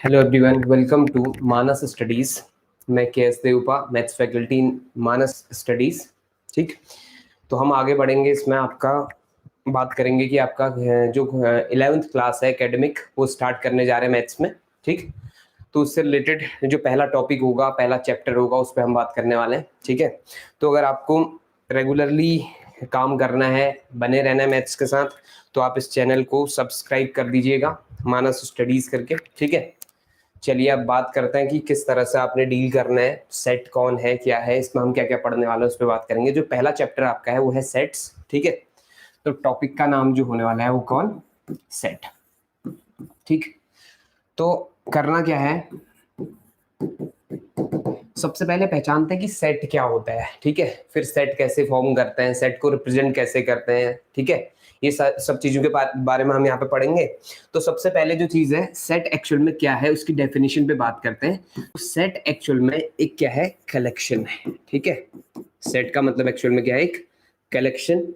Hello everyone, welcome to Manas Studies. मैं K S Devpa, maths faculty in Manas Studies. ठीक, तो हम आगे बढ़ेंगे। इसमें आपका बात करेंगे कि आपका जो 11th क्लास है एकेडमिक, वो स्टार्ट करने जा रहे हैं मैथ्स में। ठीक, तो उससे रिलेटेड जो पहला टॉपिक होगा, पहला चैप्टर होगा, उस पर हम बात करने वाले हैं। ठीक है, तो अगर आपको रेगुलरली काम करना है, बने रहना है मैथ्स के साथ, तो आप इस चैनल को सब्सक्राइब कर दीजिएगा, मानस स्टडीज करके। ठीक है, चलिए अब बात करते हैं कि किस तरह से आपने डील करना है, सेट कौन है, क्या है, इसमें हम क्या क्या पढ़ने वाले हैं उस पर बात करेंगे। जो पहला चैप्टर आपका है वो है सेट्स। ठीक है, तो टॉपिक का नाम जो होने वाला है वो कौन, सेट। ठीक, तो करना क्या है, सबसे पहले पहचानते हैं कि सेट क्या होता है। ठीक है, फिर सेट कैसे फॉर्म करते हैं, सेट को रिप्रेजेंट कैसे करते हैं। ठीक है, ये सब चीजों के बारे में हम यहाँ पे पढ़ेंगे। तो सबसे पहले जो चीज है, सेट एक्चुअल में क्या है, उसकी डेफिनेशन पे बात करते हैं। तो सेट एक्चुअल में एक क्या है, कलेक्शन है। ठीक है, सेट का मतलब एक्चुअल में क्या है, एक कलेक्शन।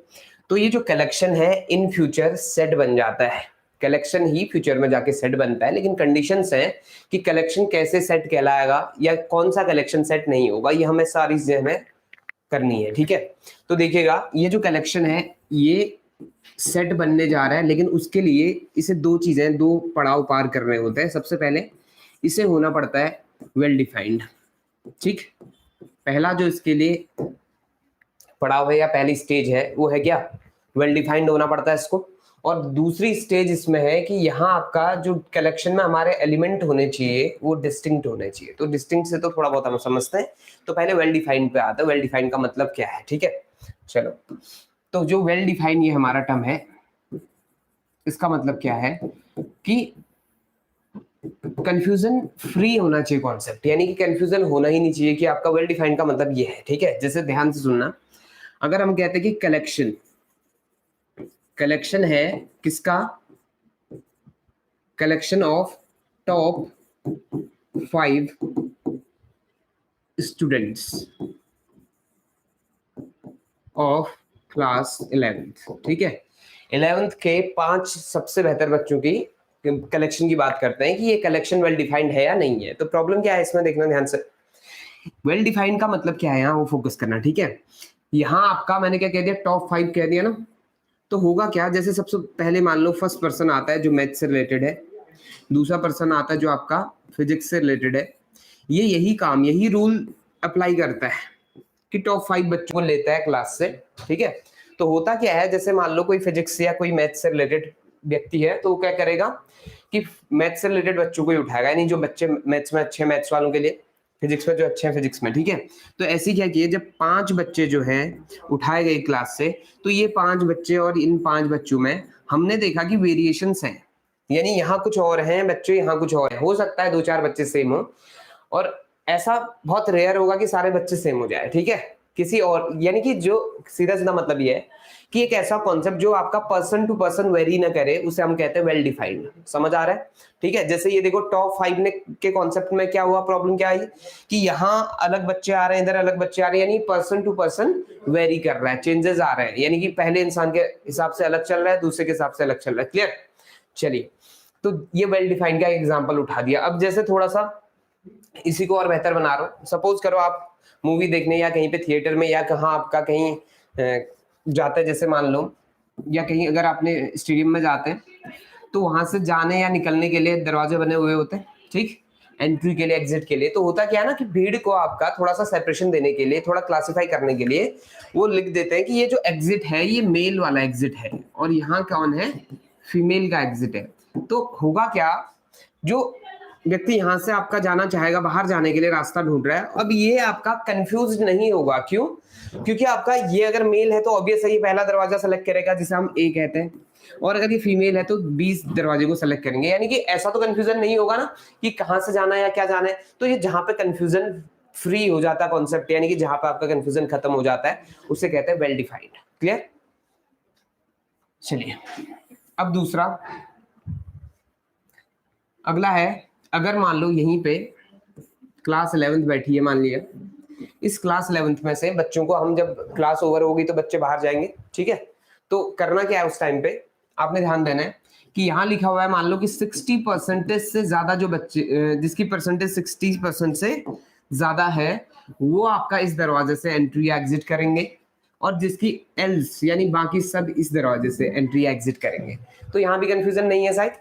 तो ये जो कलेक्शन है इन फ्यूचर सेट बन जाता है। कलेक्शन ही फ्यूचर में जाके सेट बनता है, लेकिन कंडीशंस हैं कि कलेक्शन कैसे सेट कहलाएगा या कौन सा कलेक्शन सेट नहीं होगा, ये हमें सारी चीजें हमें करनी है। ठीक है, तो देखिएगा ये जो कलेक्शन है ये सेट बनने जा रहा है, लेकिन उसके लिए इसे दो चीजें, दो पड़ाव पार करने होते हैं। सबसे पहले इसे होना पड़ता है वेल डिफाइंड। ठीक, पहला जो इसके लिए पड़ाव है या पहली स्टेज है वो है क्या, वेल डिफाइंड होना पड़ता है इसको। और दूसरी स्टेज इसमें है कि यहाँ आपका जो कलेक्शन में हमारे एलिमेंट होने चाहिए वो डिस्टिंक्ट होने चाहिए। तो डिस्टिंक्ट से तो थोड़ा बहुत हम समझते हैं, तो पहले वेल डिफाइंड पे आता है। वेल डिफाइंड का मतलब क्या है, ठीक है, चलो। तो जो वेल डिफाइंड ये हमारा टर्म है, इसका मतलब क्या है कि कंफ्यूजन फ्री होना चाहिए कॉन्सेप्ट, यानी कि कंफ्यूजन होना ही नहीं चाहिए कि आपका वेल डिफाइंड का मतलब ये है। ठीक है, जैसे ध्यान से सुनना, अगर हम कहते हैं कि कलेक्शन, कलेक्शन है किसका, collection of top 5 students of class 11th। ठीक है, 11th के 5 सबसे बेहतर बच्चों की कलेक्शन की बात करते हैं कि ये कलेक्शन वेल डिफाइंड है या नहीं है। तो प्रॉब्लम क्या है इसमें, देखना ध्यान से। वेल डिफाइंड का मतलब क्या है, यहाँ वो फोकस करना। ठीक है, यहाँ आपका मैंने क्या कह दिया, टॉप 5 कह दिया ना। तो होगा क्या, जैसे सबसे पहले मान लो फर्स्ट पर्सन आता है जो मैथ से रिलेटेड है, दूसरा पर्सन आता है जो आपका फिजिक्स से रिलेटेड है। ये यही काम, यही रूल अप्लाई करता है कि टॉप 5 बच्चों को लेता है क्लास से। ठीक है, तो होता क्या है, जैसे मान लो कोई फिजिक्स या कोई मैथ से रिलेटेड व्यक्ति है, तो वो क्या करेगा कि मैथ से रिलेटेड बच्चों को ही उठाएगा, यानी जो बच्चे मैथ्स में अच्छे, मैथ्स वालों के लिए, फिजिक्स में जो अच्छे हैं फिजिक्स में। ठीक है, तो ऐसे क्या किए, जब 5 बच्चे जो हैं उठाए गए क्लास से, तो ये 5 बच्चे और इन 5 बच्चों में हमने देखा कि वेरिएशंस हैं, यानी यहाँ कुछ और हैं बच्चे, यहाँ कुछ और है। हो सकता है 2-4 बच्चे सेम हो, और ऐसा बहुत रेयर होगा कि सारे बच्चे सेम हो जाए। ठीक है, किसी और, यानी कि जो सीधा सीधा मतलब ये है कि एक ऐसा कॉन्सेप्ट जो आपका पर्सन टू पर्सन वेरी ना करे, उसे हम कहते हैं वेल डिफाइंड। समझ आ रहा है? ठीक है, जैसे ये देखो टॉप 5 ने के कॉन्सेप्ट में क्या हुआ, प्रॉब्लम क्या आई कि यहाँ अलग बच्चे आ रहे हैं, इधर अलग बच्चे आ रहे हैं, यानी पर्सन टू पर्सन वेरी कर रहा है, चेंजेस आ रहे हैं, यानी कि पहले इंसान के हिसाब से अलग चल रहा है, दूसरे के हिसाब से अलग चल रहा है। क्लियर? चलिए, तो ये वेल डिफाइंड का एग्जाम्पल उठा दिया। अब जैसे थोड़ा सा इसी को और बेहतर बना रहा हूं, सपोज करो आप मूवी देखने या कहीं पे थिएटर में या कहाँ आपका कहीं जाते हैं, जैसे मान लो, या कहीं अगर आपने स्टेडियम में जाते हैं, तो वहां से जाने या निकलने के लिए दरवाजे बने हुए होते हैं। ठीक, एंट्री के लिए, एग्जिट के लिए। तो होता क्या है ना कि भीड़ को आपका थोड़ा सा सेपरेशन देने के लिए, थोड़ा क्लासिफाई करने के लिए वो लिख देते हैं कि ये जो एग्जिट है ये मेल वाला एग्जिट है, और यहाँ कौन है, फीमेल का एग्जिट है। तो होगा क्या, जो व्यक्ति यहाँ से आपका जाना चाहेगा, बाहर जाने के लिए रास्ता ढूंढ रहा है, अब ये आपका कंफ्यूज नहीं होगा। क्यों? क्योंकि आपका ये अगर मेल है तो ऑब्वियस है ये पहला दरवाजा सेलेक्ट करेगा जिसे हम ए कहते हैं, और अगर ये फीमेल है तो 20 दरवाजे को सेलेक्ट करेंगे। यानी कि ऐसा तो कंफ्यूजन नहीं होगा ना कि कहाँ से जाना है या क्या जाना है। तो ये जहां पे कंफ्यूजन फ्री हो जाता है कॉन्सेप्ट, यानी कि जहां पे आपका कंफ्यूजन खत्म हो जाता है, उसे कहते हैं वेल डिफाइंड। क्लियर? चलिए, अब दूसरा, अगला है, अगर मान लो यहीं पे क्लास 11th बैठी है, मान लिया इस क्लास 11th में से बच्चों को, हम जब क्लास ओवर होगी तो बच्चे बाहर जाएंगे। ठीक है, तो करना क्या है उस टाइम पे, आपने ध्यान देना है, कि यहाँ लिखा हुआ है मान लो कि 60% से ज्यादा जो बच्चे जिसकी परसेंटेज 60% से ज्यादा है वो आपका इस दरवाजे से एंट्री एग्जिट करेंगे, और जिसकी एल्स यानी बाकी सब इस दरवाजे से एंट्री एग्जिट करेंगे। तो यहाँ भी कंफ्यूजन नहीं है शायद।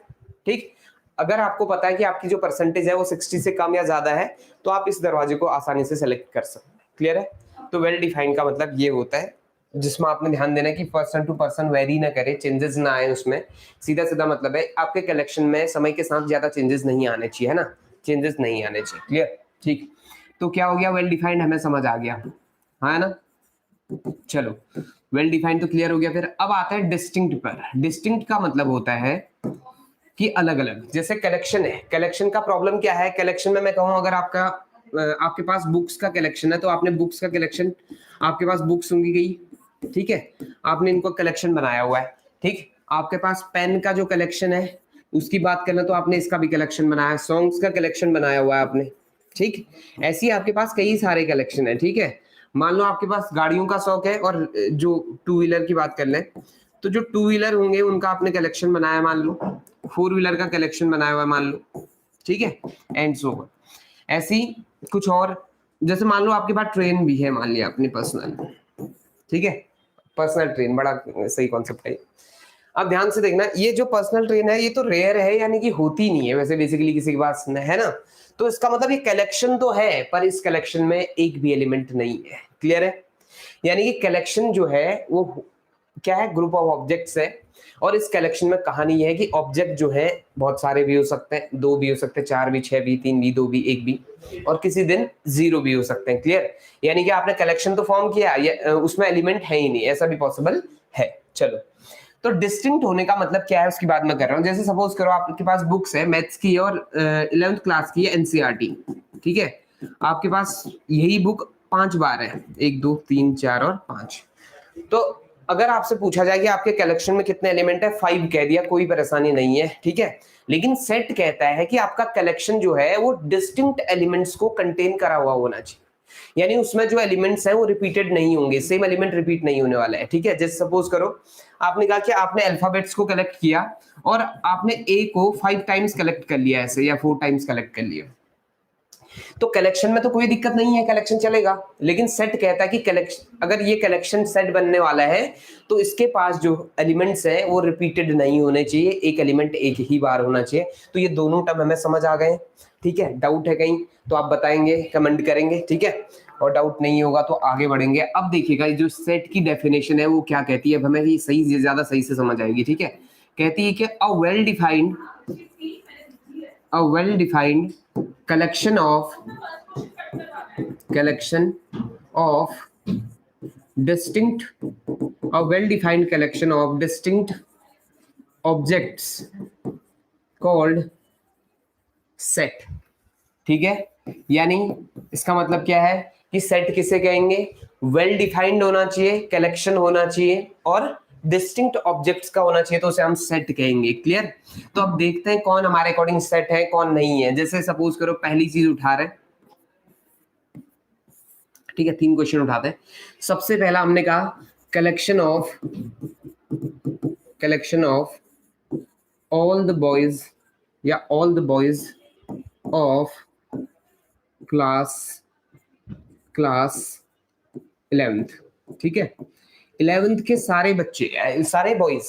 ठीक, अगर आपको पता है कि आपकी जो परसेंटेज है वो 60 से कम या ज्यादा है तो आप इस दरवाजे को आसानी से सेलेक्ट कर सकते हैं। क्लियर है? तो वेल डिफाइंड का मतलब ये होता है जिसमें आपने ध्यान देना है कि पर्सन टू पर्सन वेरी ना करे, चेंजेस ना आए उसमें। सीधा सीधा मतलब है आपके कलेक्शन में समय के साथ ज्यादा चेंजेस नहीं आने चाहिए, है ना, चेंजेस नहीं आने चाहिए। क्लियर? ठीक, तो क्या हो गया, वेल डिफाइंड हमें समझ आ गया, हाँ है ना। चलो, वेल डिफाइंड तो क्लियर हो गया। फिर अब आता है डिस्टिंक्ट पर। डिस्टिंक्ट का मतलब होता है कि अलग अलग, जैसे कलेक्शन है। कलेक्शन का प्रॉब्लम क्या है, कलेक्शन में मैं कहूँ अगर आपके पास बुक्स का कलेक्शन है तो आपने बुक्स का कलेक्शन, आपके पास बुक्स होंगी गई, ठीक है, आपने इनको कलेक्शन बनाया हुआ है। ठीक, आपके पास पेन का जो कलेक्शन है उसकी बात करना तो आपने इसका भी कलेक्शन बनाया है, सॉन्ग्स का कलेक्शन बनाया हुआ है आपने। ठीक, ऐसे ही आपके पास कई सारे कलेक्शन है। ठीक है, मान लो आपके पास गाड़ियों का शौक है और जो टू व्हीलर की बात कर लें तो जो टू व्हीलर होंगे उनका आपने कलेक्शन बनाया मान लो, फोर व्हीलर का कलेक्शन बनाया हुआ है मान लो, ठीक है, एंड सो ऑन। ऐसी कुछ और, जैसे मान लो आपके पास ट्रेन भी है मान लिया अपनी पर्सनल, ठीक है, पर्सनल ट्रेन बड़ा सही कॉन्सेप्ट है। अब ध्यान से देखना, ये जो पर्सनल ट्रेन है ये तो रेयर है, यानी कि होती नहीं है वैसे बेसिकली किसी के पास, है ना। तो इसका मतलब ये कलेक्शन तो है पर इस कलेक्शन में एक भी एलिमेंट नहीं है। क्लियर है? यानी कि कलेक्शन जो है वो क्या है, ग्रुप ऑफ ऑब्जेक्ट्स है, और इस कलेक्शन में कहानी यह है कि ऑब्जेक्ट जो है बहुत सारे भी हो सकते हैं, 2 भी हो सकते हैं, 4 भी, 6 भी, 3 भी, 2 भी, 1 भी, और किसी दिन 0 भी हो सकते हैं। क्लियर? यानी कि आपने कलेक्शन तो फॉर्म किया, उसमें एलिमेंट है ही नहीं, ऐसा भी पॉसिबल है। चलो, तो डिस्टिंक्ट होने का मतलब क्या है उसकी बात मैं कर रहा हूँ। जैसे सपोज करो आपके पास बुक्स है मैथ्स की और 11th क्लास की है एनसीईआरटी, ठीक है, आपके पास यही बुक 5 बार है, 1 2 3 4 और 5। तो अगर आपसे पूछा जाए कि आपके कलेक्शन में कितने एलिमेंट है, 5 कह दिया, कोई परेशानी नहीं है, ठीक है। लेकिन सेट कहता है कि आपका कलेक्शन जो है वो डिस्टिंक्ट एलिमेंट्स को कंटेन करा हुआ होना चाहिए, यानी उसमें जो एलिमेंट्स हैं वो रिपीटेड नहीं होंगे, सेम एलिमेंट रिपीट नहीं होने वाला है। ठीक है, जैसे सपोज करो आपने कहा कि आपने अल्फाबेट्स को कलेक्ट किया और आपने ए को 5 टाइम्स कलेक्ट कर लिया ऐसे, या 4 टाइम्स कलेक्ट कर लिया, तो कलेक्शन में तो कोई दिक्कत नहीं है, कलेक्शन चलेगा। लेकिन सेट कहता है कि कलेक्शन, अगर ये कलेक्शन सेट बनने वाला है तो इसके पास जो एलिमेंट्स है वो रिपीटेड नहीं होने चाहिए, एक एलिमेंट एक ही बार होना चाहिए। तो ये दोनों टर्म हमें समझ आ गए। ठीक है, डाउट है कहीं तो आप बताएंगे, कमेंट करेंगे, ठीक है, और डाउट नहीं होगा तो आगे बढ़ेंगे। अब देखिएगा जो सेट की डेफिनेशन है वो क्या कहती है, अब हमें ये सही, ज्यादा सही से समझ आएगी। ठीक है, कहती है कि a well defined collection of distinct a well defined collection of distinct objects called set। ठीक है, यानी इसका मतलब क्या है कि सेट किसे कहेंगे, वेल डिफाइंड होना चाहिए, कलेक्शन होना चाहिए और डिस्टिंक्ट ऑब्जेक्ट्स का होना चाहिए, तो उसे हम सेट कहेंगे। क्लियर? तो अब देखते हैं कौन हमारे अकॉर्डिंग सेट है कौन नहीं है। जैसे सपोज करो पहली चीज उठा रहे, ठीक है, 3 क्वेश्चन उठाते हैं। सबसे पहला हमने कहा collection of all the boys या all the boys of class 11th। ठीक है, 11th के सारे बच्चे, सारे बॉयज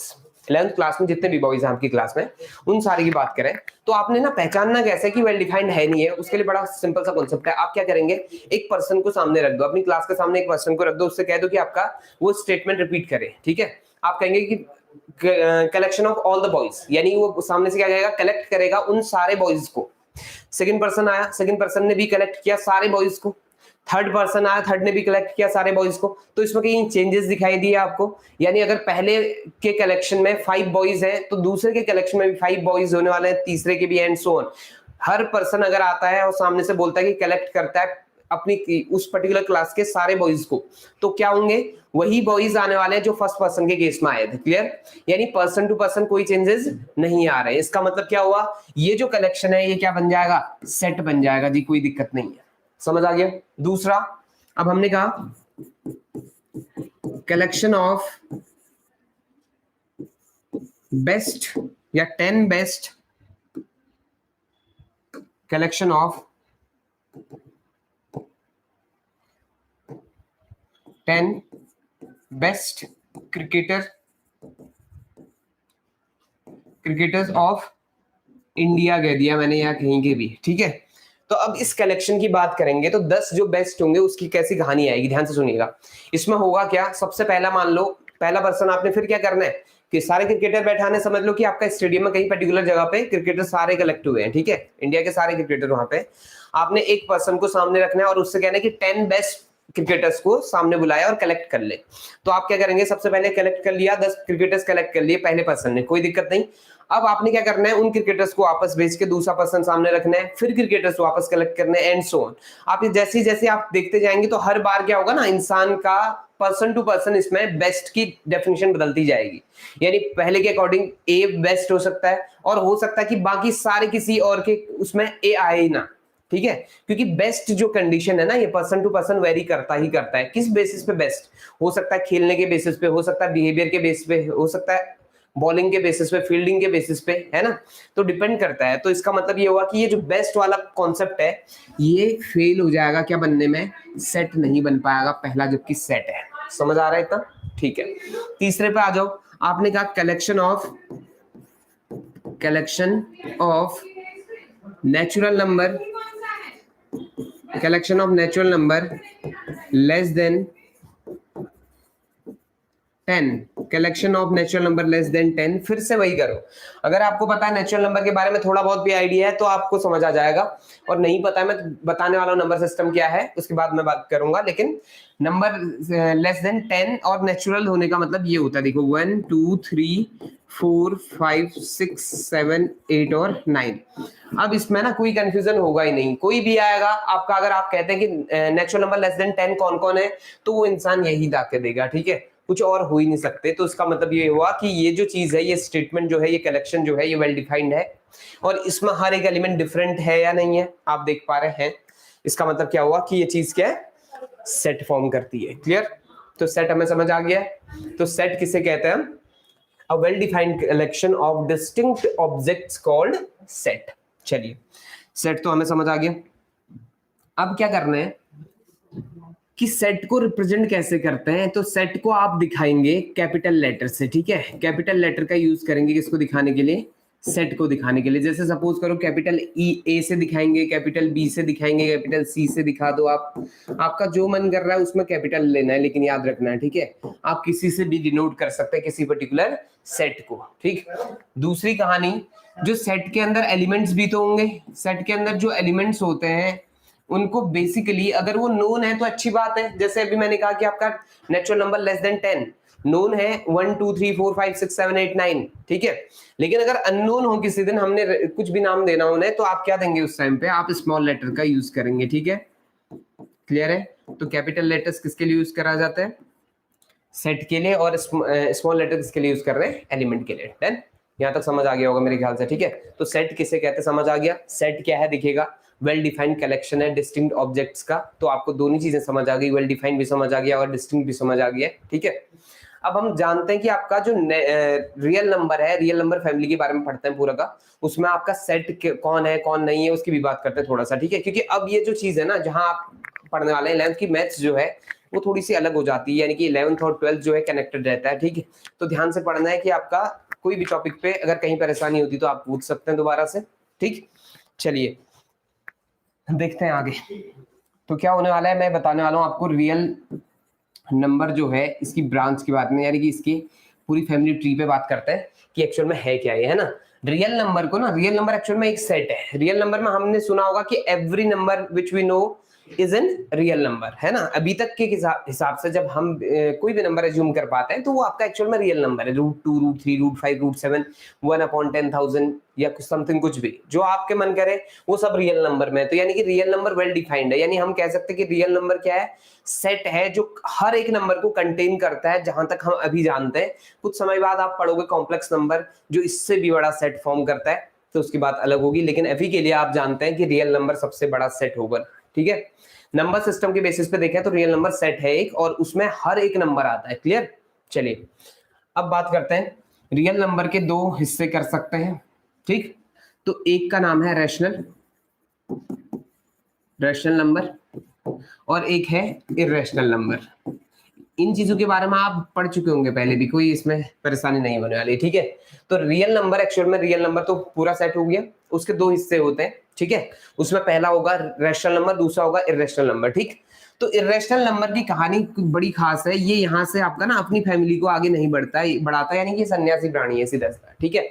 11th क्लास में जितने भी बॉयज हैं आपकी क्लास में, उन सारे की बात करें तो आपने ना पहचानना कैसे कि वेल डिफाइंड है नहीं है, उसके लिए बड़ा सिंपल सा कॉन्सेप्ट है। आप क्या करेंगे, एक पर्सन को सामने रख दो, अपनी क्लास के सामने एक पर्सन को रख दो, उससे कह दो कि आपका वो स्टेटमेंट रिपीट करे। ठीक है, आप कहेंगे कि collection of all the boys, यानी वो सामने से क्या करेगा, कलेक्ट करेगा उन सारे बॉयज को। सेकंड पर्सन आया, सेकंड पर्सन ने भी कलेक्ट किया सारे बॉयज को। थर्ड पर्सन आया, थर्ड ने भी कलेक्ट किया सारे बॉयज को। तो इसमें कहीं चेंजेस दिखाई दिए आपको, यानी अगर पहले के कलेक्शन में 5 बॉयज हैं तो दूसरे के कलेक्शन में भी 5 बॉयज होने वाले हैं, तीसरे के भी, and so on. Her person अगर आता है और सामने से बोलता है कि कलेक्ट करता है अपनी उस पर्टिकुलर क्लास के सारे बॉयज को, तो क्या होंगे, वही बॉयज आने वाले हैं जो फर्स्ट पर्सन के केस में आए थे। क्लियर? यानी पर्सन टू पर्सन कोई चेंजेस नहीं आ रहे। इसका मतलब क्या हुआ, ये जो कलेक्शन है ये क्या बन जाएगा, सेट बन जाएगा जी, कोई दिक्कत नहीं है। समझ आ गया? दूसरा, अब हमने कहा कलेक्शन ऑफ बेस्ट या 10 best collection of 10 best cricketers of India कह दिया मैंने या कहीं के भी, ठीक है। तो अब इस कलेक्शन की बात करेंगे तो 10 जो बेस्ट होंगे उसकी कैसी कहानी आएगी, ध्यान से सुनिएगा। इसमें होगा क्या, सबसे पहला मान लो पहला पर्सन आपने फिर क्या करना है कि सारे क्रिकेटर बैठाने, समझ लो कि आपका स्टेडियम में कहीं पर्टिकुलर जगह पे क्रिकेटर सारे कलेक्ट हुए हैं, ठीक है, इंडिया के सारे क्रिकेटर वहां पे। आपने एक पर्सन को सामने रखना है और उससे कहना है कि 10 बेस्ट क्रिकेटर्स को सामने बुलाया और कलेक्ट कर ले। तो आप क्या करेंगे, सबसे पहले कलेक्ट कर लिया, 10 क्रिकेटर्स कलेक्ट कर लिए पहले पर्सन ने, कोई दिक्कत नहीं। अब आपने क्या करना है, उन क्रिकेटर्स को वापस भेज के दूसरा पर्सन सामने रखना है, फिर क्रिकेटर्स वापस कलेक्ट करने एंड सो ऑन। आप जैसे जैसे आप देखते जाएंगे तो हर बार क्या होगा ना, इंसान का पर्सन टू पर्सन इसमें बेस्ट की डेफिनेशन बदलती जाएगी। यानी पहले के अकॉर्डिंग ए बेस्ट हो सकता है और हो सकता है कि बाकी सारे किसी और के उसमें ए आए ही ना, ठीक है, क्योंकि बेस्ट जो कंडीशन है ना ये पर्सन टू पर्सन वेरी करता ही करता है। किस बेसिस पे बेस्ट हो सकता है, खेलने के बेसिस पे हो सकता है, बिहेवियर के बेसिस पे हो सकता है, बॉलिंग के बेसिस पे, फील्डिंग के बेसिस पे, है ना, तो डिपेंड करता है। तो इसका मतलब ये हुआ कि ये जो बेस्ट वाला कॉन्सेप्ट है ये फेल हो जाएगा क्या बनने में, सेट नहीं बन पाएगा पहला, जबकि सेट है। समझ आ रहा है इतना, ठीक है। तीसरे पे आ जाओ, आपने कहा collection of natural number less than 10, collection of natural number less than 10। फिर से वही करो, अगर आपको पता है नेचुरल नंबर के बारे में थोड़ा बहुत भी आइडिया है तो आपको समझ आ जाएगा, और नहीं पता है मैं बताने वाला हूं नंबर सिस्टम क्या है, उसके बाद मैं बात करूंगा। लेकिन नंबर लेस देन 10 और नेचुरल होने का मतलब ये होता है, देखो 1 2 3 4 5 6 7 8 और 9। अब इसमें ना कोई कंफ्यूजन होगा ही नहीं, कोई भी आएगा आपका, अगर आप कहते हैं कि नेचुरल नंबर लेस देन 10 कौन कौन है, तो वो इंसान यही ला के देगा, ठीक है, कुछ और हो ही नहीं सकते। तो इसका मतलब ये हुआ कि ये जो चीज है, ये स्टेटमेंट जो है, ये कलेक्शन जो है, ये वेल डिफाइंड है और इसमें हर एक एलिमेंट डिफरेंट है या नहीं है, आप देख पा रहे हैं। इसका मतलब क्या हुआ कि ये चीज क्या है, सेट फॉर्म करती है। क्लियर, तो सेट हमें समझ आ गया है। तो सेट किसे कहते हैं, a well defined collection of distinct objects called set. चलिए, सेट तो हमें समझ आ गया। अब क्या करना है कि सेट को रिप्रेजेंट कैसे करते हैं, तो सेट को आप दिखाएंगे कैपिटल लेटर से, ठीक है, कैपिटल लेटर का यूज करेंगे किसको दिखाने के लिए, सेट को दिखाने के लिए। जैसे सपोज करो कैपिटल ए से दिखाएंगे, कैपिटल बी से दिखाएंगे, कैपिटल सी से दिखा दो आप, आपका जो मन कर रहा है उसमें कैपिटल लेना है, लेकिन याद रखना है, ठीक है, आप किसी से भी डिनोट कर सकते हैं किसी पर्टिकुलर सेट को, ठीक। दूसरी कहानी, जो सेट के अंदर एलिमेंट्स भी तो होंगे, सेट के अंदर जो एलिमेंट्स होते हैं उनको बेसिकली अगर वो नोन है तो अच्छी बात है। जैसे अभी मैंने कहा कि आपका natural number less than 10 known है, 1 2 3 4 5 6 7 8 9, ठीक है। लेकिन अगर अननोन हो किसी दिन, हमने कुछ भी नाम देना उन्हें, तो आप क्या देंगे उस टाइम पे, आप स्मॉल लेटर का यूज करेंगे, ठीक है। क्लियर है, तो कैपिटल लेटर्स किसके लिए यूज करा जाता है, सेट के लिए, और स्मॉल लेटर किसके लिए यूज कर रहे हैं, एलिमेंट के लिए। डन, यहां तक समझ आ गया होगा मेरे ख्याल से, ठीक है। तो सेट किसे कहते हैं समझ आ गया, सेट क्या है दिखेगा, वेल डिफाइंड कलेक्शन है डिस्टिंक्ट ऑब्जेक्ट्स का। तो आपको दोनों चीजें समझ आ गई, वेल डिफाइंड भी समझ आ गया और डिस्टिंक्ट भी समझ आ गया, ठीक है। अब हम जानते हैं कि आपका जो रियल नंबर है, रियल नंबर फैमिली के बारे में पढ़ते हैं पूरा का, उसमें आपका सेट कौन है कौन नहीं है उसकी भी बात करते हैं थोड़ा सा, ठीक है। क्योंकि अब ये जो चीज है ना, जहां आप पढ़ने वाले हैं 11th की मैथ्स जो है वो थोड़ी सी अलग हो जाती है, यानी कि 11th और 12th जो है कनेक्टेड रहता है, ठीक है। तो ध्यान से पढ़ना है कि आपका कोई भी टॉपिक पे अगर कहीं परेशानी होती तो आप पूछ सकते हैं दोबारा से, ठीक। चलिए देखते हैं आगे, तो क्या होने वाला है मैं बताने वाला हूं आपको। रियल नंबर जो है इसकी ब्रांच की बात में, यानी कि इसकी पूरी फैमिली ट्री पे बात करते हैं कि एक्चुअल में है क्या ये, है ना। रियल नंबर को ना, रियल नंबर एक्चुअल में एक सेट है। रियल नंबर में हमने सुना होगा कि every number which we know is an real number, है ना। अभी तक के हिसाब से जब हम कोई भी नंबर एज्यूम कर पाते हैं तो वो आपका एक्चुअल में रियल नंबर है। √2 √3 √5 √7 1/10,000 या कुछ समथिंग, कुछ भी जो आपके मन करे वो सब रियल नंबर में है। तो यानी कि रियल नंबर वेल डिफाइंड है, यानी हम कह सकते हैं कि रियल नंबर क्या है, सेट है जो हर एक नंबर को कंटेन करता है, जहां तक हम अभी जानते हैं। कुछ समय बाद आप पढ़ोगे कॉम्प्लेक्स नंबर जो इससे भी बड़ा सेट फॉर्म करता है, तो उसकी बात अलग होगी, लेकिन अभी के लिए आप जानते हैं कि रियल नंबर सबसे बड़ा सेट होगा, ठीक है। नंबर सिस्टम के बेसिस पे देखें तो रियल नंबर सेट है एक, और उसमें हर एक नंबर आता है। क्लियर, चलिए अब बात करते हैं रियल नंबर के दो हिस्से कर सकते हैं, ठीक। तो एक का नाम है रैशनल नंबर और एक है इर्रेशनल नंबर। इन चीजों के बारे में आप पढ़ चुके होंगे पहले भी, कोई इसमें परेशानी नहीं होने वाली, ठीक है। तो रियल नंबर, एक्चुअल में रियल नंबर तो पूरा सेट हो गया, उसके दो हिस्से होते हैं, ठीक है। उसमें पहला होगा रैशनल नंबर, दूसरा होगा इर्रेशनल नंबर, ठीक। तो इर्रेशनल नंबर की कहानी बड़ी खास है, ये यहाँ से आपका ना अपनी फैमिली को आगे नहीं बढ़ाता, यानी कि सन्यासी प्राणी है सीधा सा, ठीक है।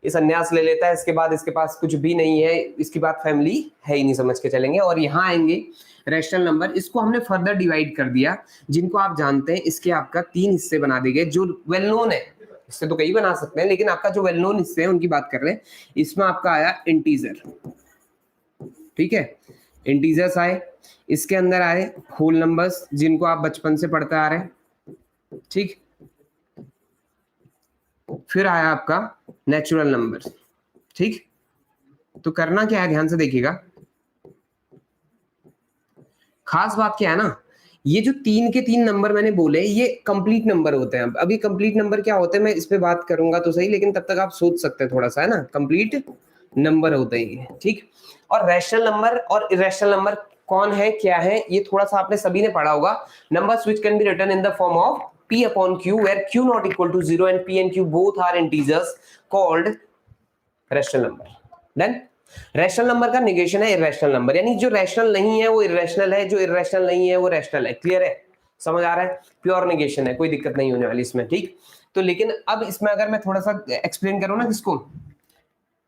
ये सन्यास ले लेता है, इसके बाद इसके पास कुछ भी नहीं है, इसके बाद फैमिली है ही नहीं, समझ के चलेंगे। और यहाँ आएंगे रैशनल नंबर, इसको हमने फर्दर डिवाइड कर दिया, जिनको आप जानते हैं इसके आपका 3 हिस्से बना दिए गए जो वेल नोन है। इससे तो कई बना सकते हैं, लेकिन आपका जो वेल नोन हिस्से हैं उनकी बात कर रहे हैं। इसमें आपका आया इंटीजर, ठीक है, इंटीजर्स आए। इसके अंदर आए होल नंबर्स, जिनको आप बचपन से पढ़ते आ रहे हैं, ठीक। फिर आया आपका नेचुरल नंबर, ठीक। तो करना क्या है, ध्यान से देखिएगा। खास बात क्या है ना, ये जो 3 के 3 नंबर मैंने बोले, ये कंप्लीट नंबर होते हैं। अभी कंप्लीट नंबर क्या होते हैं मैं इस पे बात करूंगा तो सही, लेकिन तब तक आप सोच सकते हैं थोड़ा सा, है ना। कंप्लीट नंबर होते हैं, ठीक। और रैशनल नंबर और इरेशनल नंबर कौन है, क्या है, ये थोड़ा सा आपने सभी ने पढ़ा होगा। Numbers which can be written in the form of p upon q where q not equal to 0 and p and q both are integers called rational number. Then rational number का नेगेशन है irrational number, यानी जो rational नहीं है वो irrational है, जो irrational नहीं है वो रैशनल है। क्लियर है, समझ आ रहा है, प्योर नेगेशन है, कोई दिक्कत नहीं होने वाली इसमें, ठीक। तो लेकिन अब इसमें अगर मैं थोड़ा सा एक्सप्लेन करूं ना किसको,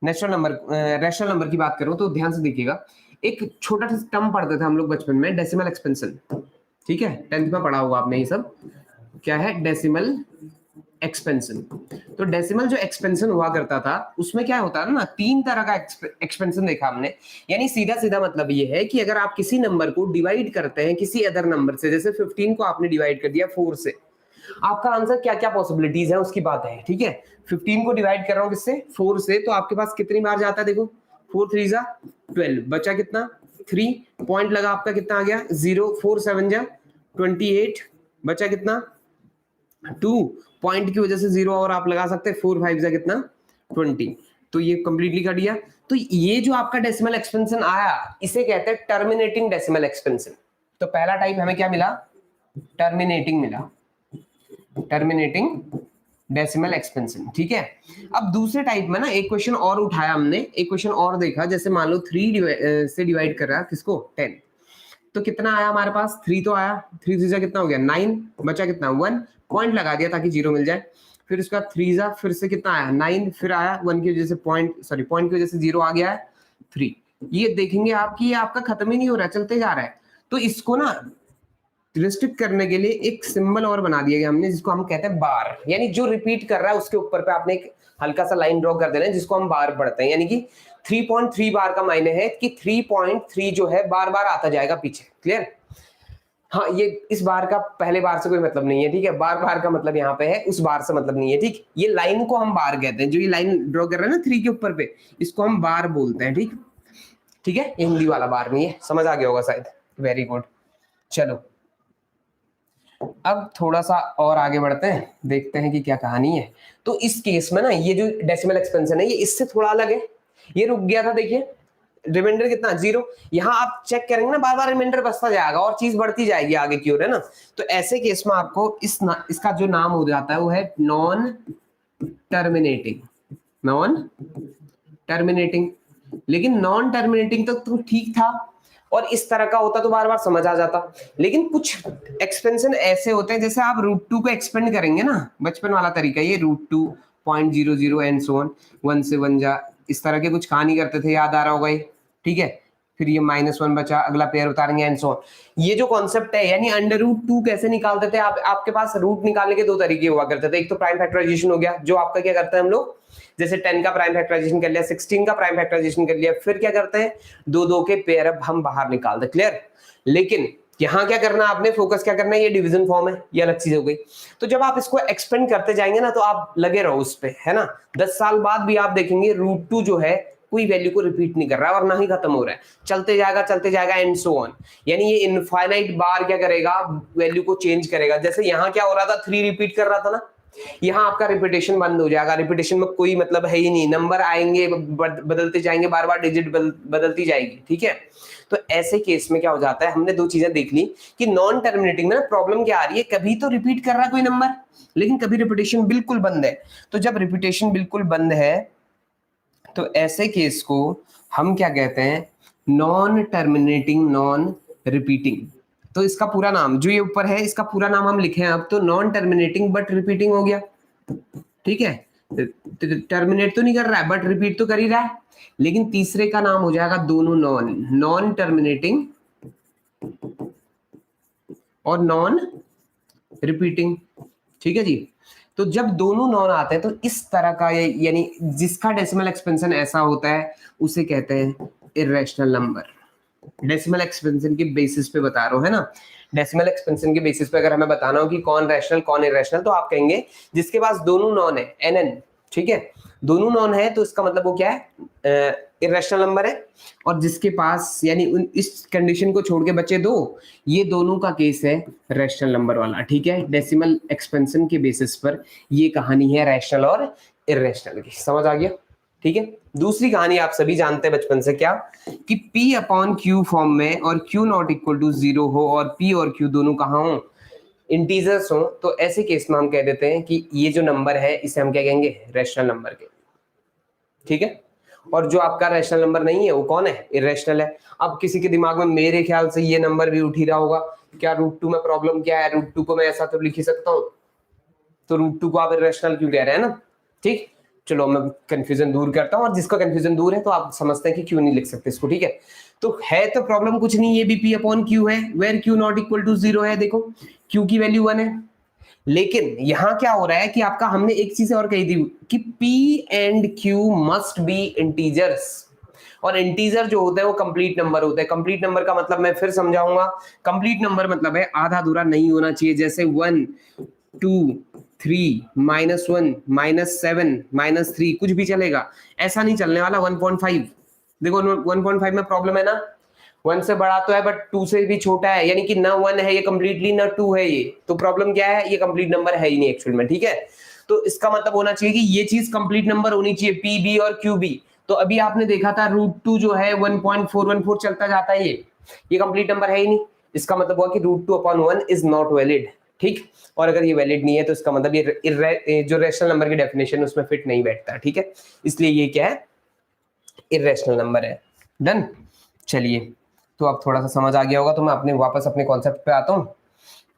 नेचुरल नंबर, रैशनल नंबर की बात करूं, तो ध्यान से देखिएगा। एक छोटा सा टर्म पढ़ते थे हम लोग बचपन में, डेसिमल एक्सपेंशन, ठीक है, 10th में पढ़ा होगा आपने ये सब। क्या है डेसिमल एक्सपेंशन? तो डेसिमल जो एक्सपेंशन हुआ करता था उसमें क्या होता है ना, 3 तरह का एक्सपेंशन देखा हमने। यानी सीधा सीधा मतलब ये है कि अगर आप किसी नंबर को डिवाइड करते हैं किसी अदर नंबर से, जैसे 15 को आपने डिवाइड कर दिया 4 से, आपका आंसर क्या क्या पॉसिबिलिटीज है उसकी बात है, ठीक है। 15 को डिवाइड कर रहा हूं किससे, 4 से, तो आपके पास कितनी बार जाता है, देखो 4 3 जा 12, बचा कितना 3, पॉइंट लगा आपका कितना आ गया 0, 4 7 जा 28, बचा कितना 2, पॉइंट की वजह से 0 और आप लगा सकते हैं 4 5 जा कितना 20, तो ये कंप्लीटली कट गया। तो ये जो आपका डेसिमल एक्सपेंशन आया इसे कहते हैं टर्मिनेटिंग डेसिमल एक्सपेंशन। तो पहला टाइप हमें क्या मिला, टर्मिनेटिंग मिला, टर्मिनेटिंग डेसिमल एक्सपेंशन, ठीक है। अब दूसरे टाइप में ना एक क्वेश्चन और उठाया हमने, एक क्वेश्चन और देखा, जैसे मान लो 3 से डिवाइड कर रहा है किसको 10, तो कितना आया हमारे पास 3 तो आया, 3 3 कितना हो गया 9, बचा कितना 1, पॉइंट लगा दिया ताकि 0 मिल जाए। फिर उसका 3 जा फिर से कितना आया 9, फिर आया 1 की वजह से पॉइंट की वजह से 0 आ गया है 3। ये देखेंगे आपकी ये आपका खत्म ही नहीं हो रहा है, चलते जा रहा है। तो इसको ना रिस्ट्रिक्ट करने के लिए एक सिंबल और बना दिया गया हमने, जिसको हम कहते हैं बार, यानी जो रिपीट कर रहा है उसके ऊपर पे आपने एक हल्का सा लाइन ड्रॉ कर देना है, जिसको हम बार पढ़ते हैं। यानी कि 3.3 बार का मायने है कि 3.3 जो है बार बार आता जाएगा पीछे। क्लियर? हाँ, ये इस बार का पहले बार से कोई मतलब नहीं है, ठीक है। बार बार का मतलब यहाँ पे है, उस बार से मतलब नहीं है, ठीक। ये लाइन को हम बार कहते हैं, जो ये लाइन ड्रॉ कर रहे हैं ना 3 के ऊपर पे, इसको हम बार बोलते हैं, ठीक। ठीक है, हिंदी वाला बार नहीं है, समझ आ गया होगा शायद। Very good. चलो अब थोड़ा सा और आगे बढ़ते हैं, देखते हैं कि क्या कहानी है। तो इस केस में ना ये जो डेसिमल एक्सपेंशन है ये इससे थोड़ा अलग है। ये रुक गया था, देखिए रिमाइंडर कितना 0, यहाँ आप चेक करेंगे ना बार बार रिमाइंडर बचता जाएगा और चीज बढ़ती जाएगी आगे की ओर, है ना। तो ऐसे केस में आपको इसका जो नाम हो जाता है वो है नॉन टर्मिनेटिंग, नॉन टर्मिनेटिंग। लेकिन नॉन टर्मिनेटिंग तो ठीक था, और इस तरह का होता तो बार बार समझ आ जाता। लेकिन कुछ एक्सपेंशन ऐसे होते हैं, जैसे आप √2 को एक्सपेंड करेंगे ना, बचपन वाला तरीका, ये √2 0.00 एंड सो ऑन, 1 से 1 जा, इस तरह के कुछ कहानी करते थे, याद आ रहा होगा ये, ठीक है। फिर ये -1 बचा, अगला पेयर उतारेंगे एंड सो ऑन। ये जो कॉन्सेप्ट है, यानी √2 कैसे निकालते थे आपके पास रूट निकालने के 2 तरीके हुआ करते थे। एक तो प्राइम फैक्टराइजेशन हो गया, जो आपका क्या करते हैं हम लोग, जैसे 10 का प्राइम फैक्टराइजेशन कर लिया, 16 का प्राइम फैक्टराइजेशन कर लिया, फिर क्या करते हैं 2 के पेयर अब हम बाहर निकालते। क्लियर? लेकिन यहाँ क्या करना है आपने, फोकस क्या करना है, ये डिवीजन फॉर्म है, ये अलग चीज हो गई। तो जब आप इसको एक्सपेंड करते जाएंगे ना, तो आप लगे रहो उस पे, है ना। 10 साल बाद भी आप देखेंगे √2 जो है कोई वैल्यू को रिपीट नहीं कर रहा है और ना ही खत्म हो रहा है, चलते जाएगा एंड सो ऑन। यानी ये इनफाइनाइट बार क्या करेगा, वैल्यू को चेंज करेगा। जैसे यहाँ क्या हो रहा था, 3 रिपीट कर रहा था ना, यहाँ आपका रिपीटेशन बंद हो जाएगा, रिपीटेशन में कोई मतलब है ही नहीं, नंबर आएंगे बदलते जाएंगे, बार बार डिजिट बदलती जाएगी, ठीक है। तो ऐसे केस में क्या हो जाता है, हमने दो चीजें देख ली कि नॉन टर्मिनेटिंग में ना प्रॉब्लम क्या आ रही है, कभी तो रिपीट कर रहा है कोई नंबर, लेकिन कभी रिपीटेशन बिल्कुल बंद है। तो जब रिपीटेशन बिल्कुल बंद है तो ऐसे केस को हम क्या कहते हैं, नॉन टर्मिनेटिंग नॉन रिपीटिंग। तो इसका पूरा नाम जो ये ऊपर है, इसका पूरा नाम हम लिखे हैं अब, तो नॉन टर्मिनेटिंग बट रिपीटिंग हो गया, ठीक है। टर्मिनेट तो नहीं कर रहा है बट रिपीट तो कर ही रहा है। लेकिन तीसरे का नाम हो जाएगा दोनों नॉन, नॉन टर्मिनेटिंग और नॉन रिपीटिंग, ठीक है जी। तो जब दोनों नॉन आते हैं तो इस तरह का, यानी जिसका डेसिमल एक्सपेंशन ऐसा होता है उसे कहते हैं इर्रेशनल नंबर। डेसिमल एक्सपेंशन के बेसिस पे बता रहा हूं, है ना। डेसिमल एक्सपेंशन के बेसिस पे अगर हमें बताना हो कि कौन रैशनल कौन इर्रेशनल, तो आप कहेंगे जिसके पास दोनों नॉन है, एन, ठीक है, दोनों नॉन है तो इसका मतलब वो क्या है, इर्रेशनल नंबर है। और जिसके पास, यानी इस कंडीशन को छोड़ के बचे दो, ये दोनों का केस है रैशनल नंबर वाला, ठीक है। डेसिमल एक्सपेंशन के बेसिस पर ये कहानी है रैशनल और इर्रेशनल की, समझ आ गया, ठीक है। दूसरी कहानी आप सभी जानते हैं बचपन से, क्या कि P अपॉन Q फॉर्म में और Q नॉट इक्वल टू 0 हो और P और Q दोनों कहाँ हो, इंटीजर्स हो, तो ऐसे केस में हम कह देते हैं कि ये जो नंबर है इसे हम क्या कहेंगे, रैशनल नंबर के, ठीक है। और जो आपका रैशनल नंबर नहीं है वो कौन है, इर्रेशनल है। अब किसी के दिमाग में मेरे ख्याल से ये नंबर भी उठ ही रहा होगा, क्या √2 में प्रॉब्लम क्या है, √2 को मैं ऐसा तो लिख ही सकता हूँ, तो √2 को आप इर्रेशनल क्यों कह रहे हैं ना, ठीक। चलो मैं कंफ्यूजन दूर करता हूं, और जिसका कंफ्यूजन दूर है तो आप समझते हैं कि क्यों नहीं लिख सकते इसको, ठीक है। तो है तो प्रॉब्लम कुछ नहीं, ये भी P अपॉन Q है, where Q not equal to 0 है, देखो Q की वैल्यू 1 है। लेकिन यहां क्या हो रहा है कि आपका, हमने एक चीज और कही थी कि P and Q must be integers, और इंटीजर जो होता है वो कंप्लीट नंबर होता है। कंप्लीट नंबर का मतलब मैं फिर समझाऊंगा, कंप्लीट नंबर मतलब है आधा अधूरा नहीं होना चाहिए, जैसे 1 2 3 -1 -7 -3 कुछ भी चलेगा, ऐसा नहीं चलने वाला। 1.5 देखो, 1.5 में प्रॉब्लम है ना, 1 से बड़ा तो है बट 2 से भी छोटा है, यानी कि ना 1 है ये कंप्लीटली, ना 2 है ये, तो प्रॉब्लम क्या है, ये कंप्लीट नंबर है ही नहीं एक्चुअल में, ठीक है। तो इसका मतलब होना चाहिए कि ये चीज कंप्लीट नंबर होनी चाहिए, पी बी और क्यू बी। तो अभी आपने देखा था √2 जो है 1.414 चलता जाता है, ये कंप्लीट नंबर है ही नहीं, इसका मतलब हुआ कि √2 अपॉन 1 इज नॉट वैलिड, ठीक। और अगर ये वैलिड नहीं है तो इसका मतलब ये जो रैशनल नंबर की डेफिनेशन उसमें फिट नहीं बैठता, ठीक है। इसलिए ये क्या है, इर्रेशनल नंबर है। डन, चलिए, तो अब थोड़ा सा समझ आ गया होगा, तो मैं अपने वापस अपने कॉन्सेप्ट पे आता हूँ।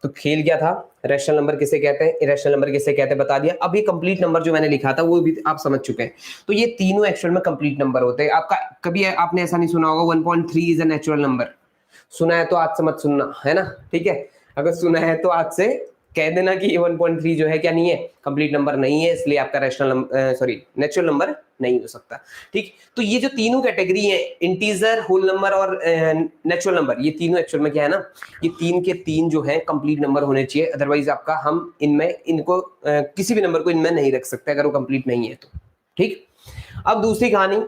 तो खेल क्या था, रैशनल नंबर किसे कहते हैं, इरेशनल नंबर किसे कहते हैं बता दिया। अब ये कंप्लीट नंबर जो मैंने लिखा था वो भी आप समझ चुके हैं। तो ये तीनों एक्चुअल में कंप्लीट नंबर होते हैं। आपका कभी आपने ऐसा नहीं सुना होगा 1.3 इज अ नेचुरल नंबर, सुना है तो आज से मत सुनना, है ना, ठीक है। अगर सुना है तो आज से कह देना कि 1.3 जो है क्या नहीं है, कंप्लीट नंबर नहीं है, इसलिए आपका नेचुरल नंबर नहीं हो सकता, ठीक। तो ये जो तीनों कैटेगरी है, इंटीजर, होल नंबर और नेचुरल नंबर, ये तीनों एक्चुअल में क्या है ना, ये तीन के तीन जो है कंप्लीट नंबर होने चाहिए, अदरवाइज आपका हम इनमें इनको किसी भी नंबर को इनमें नहीं रख सकते अगर वो कंप्लीट नहीं है तो, ठीक। अब दूसरी कहानी,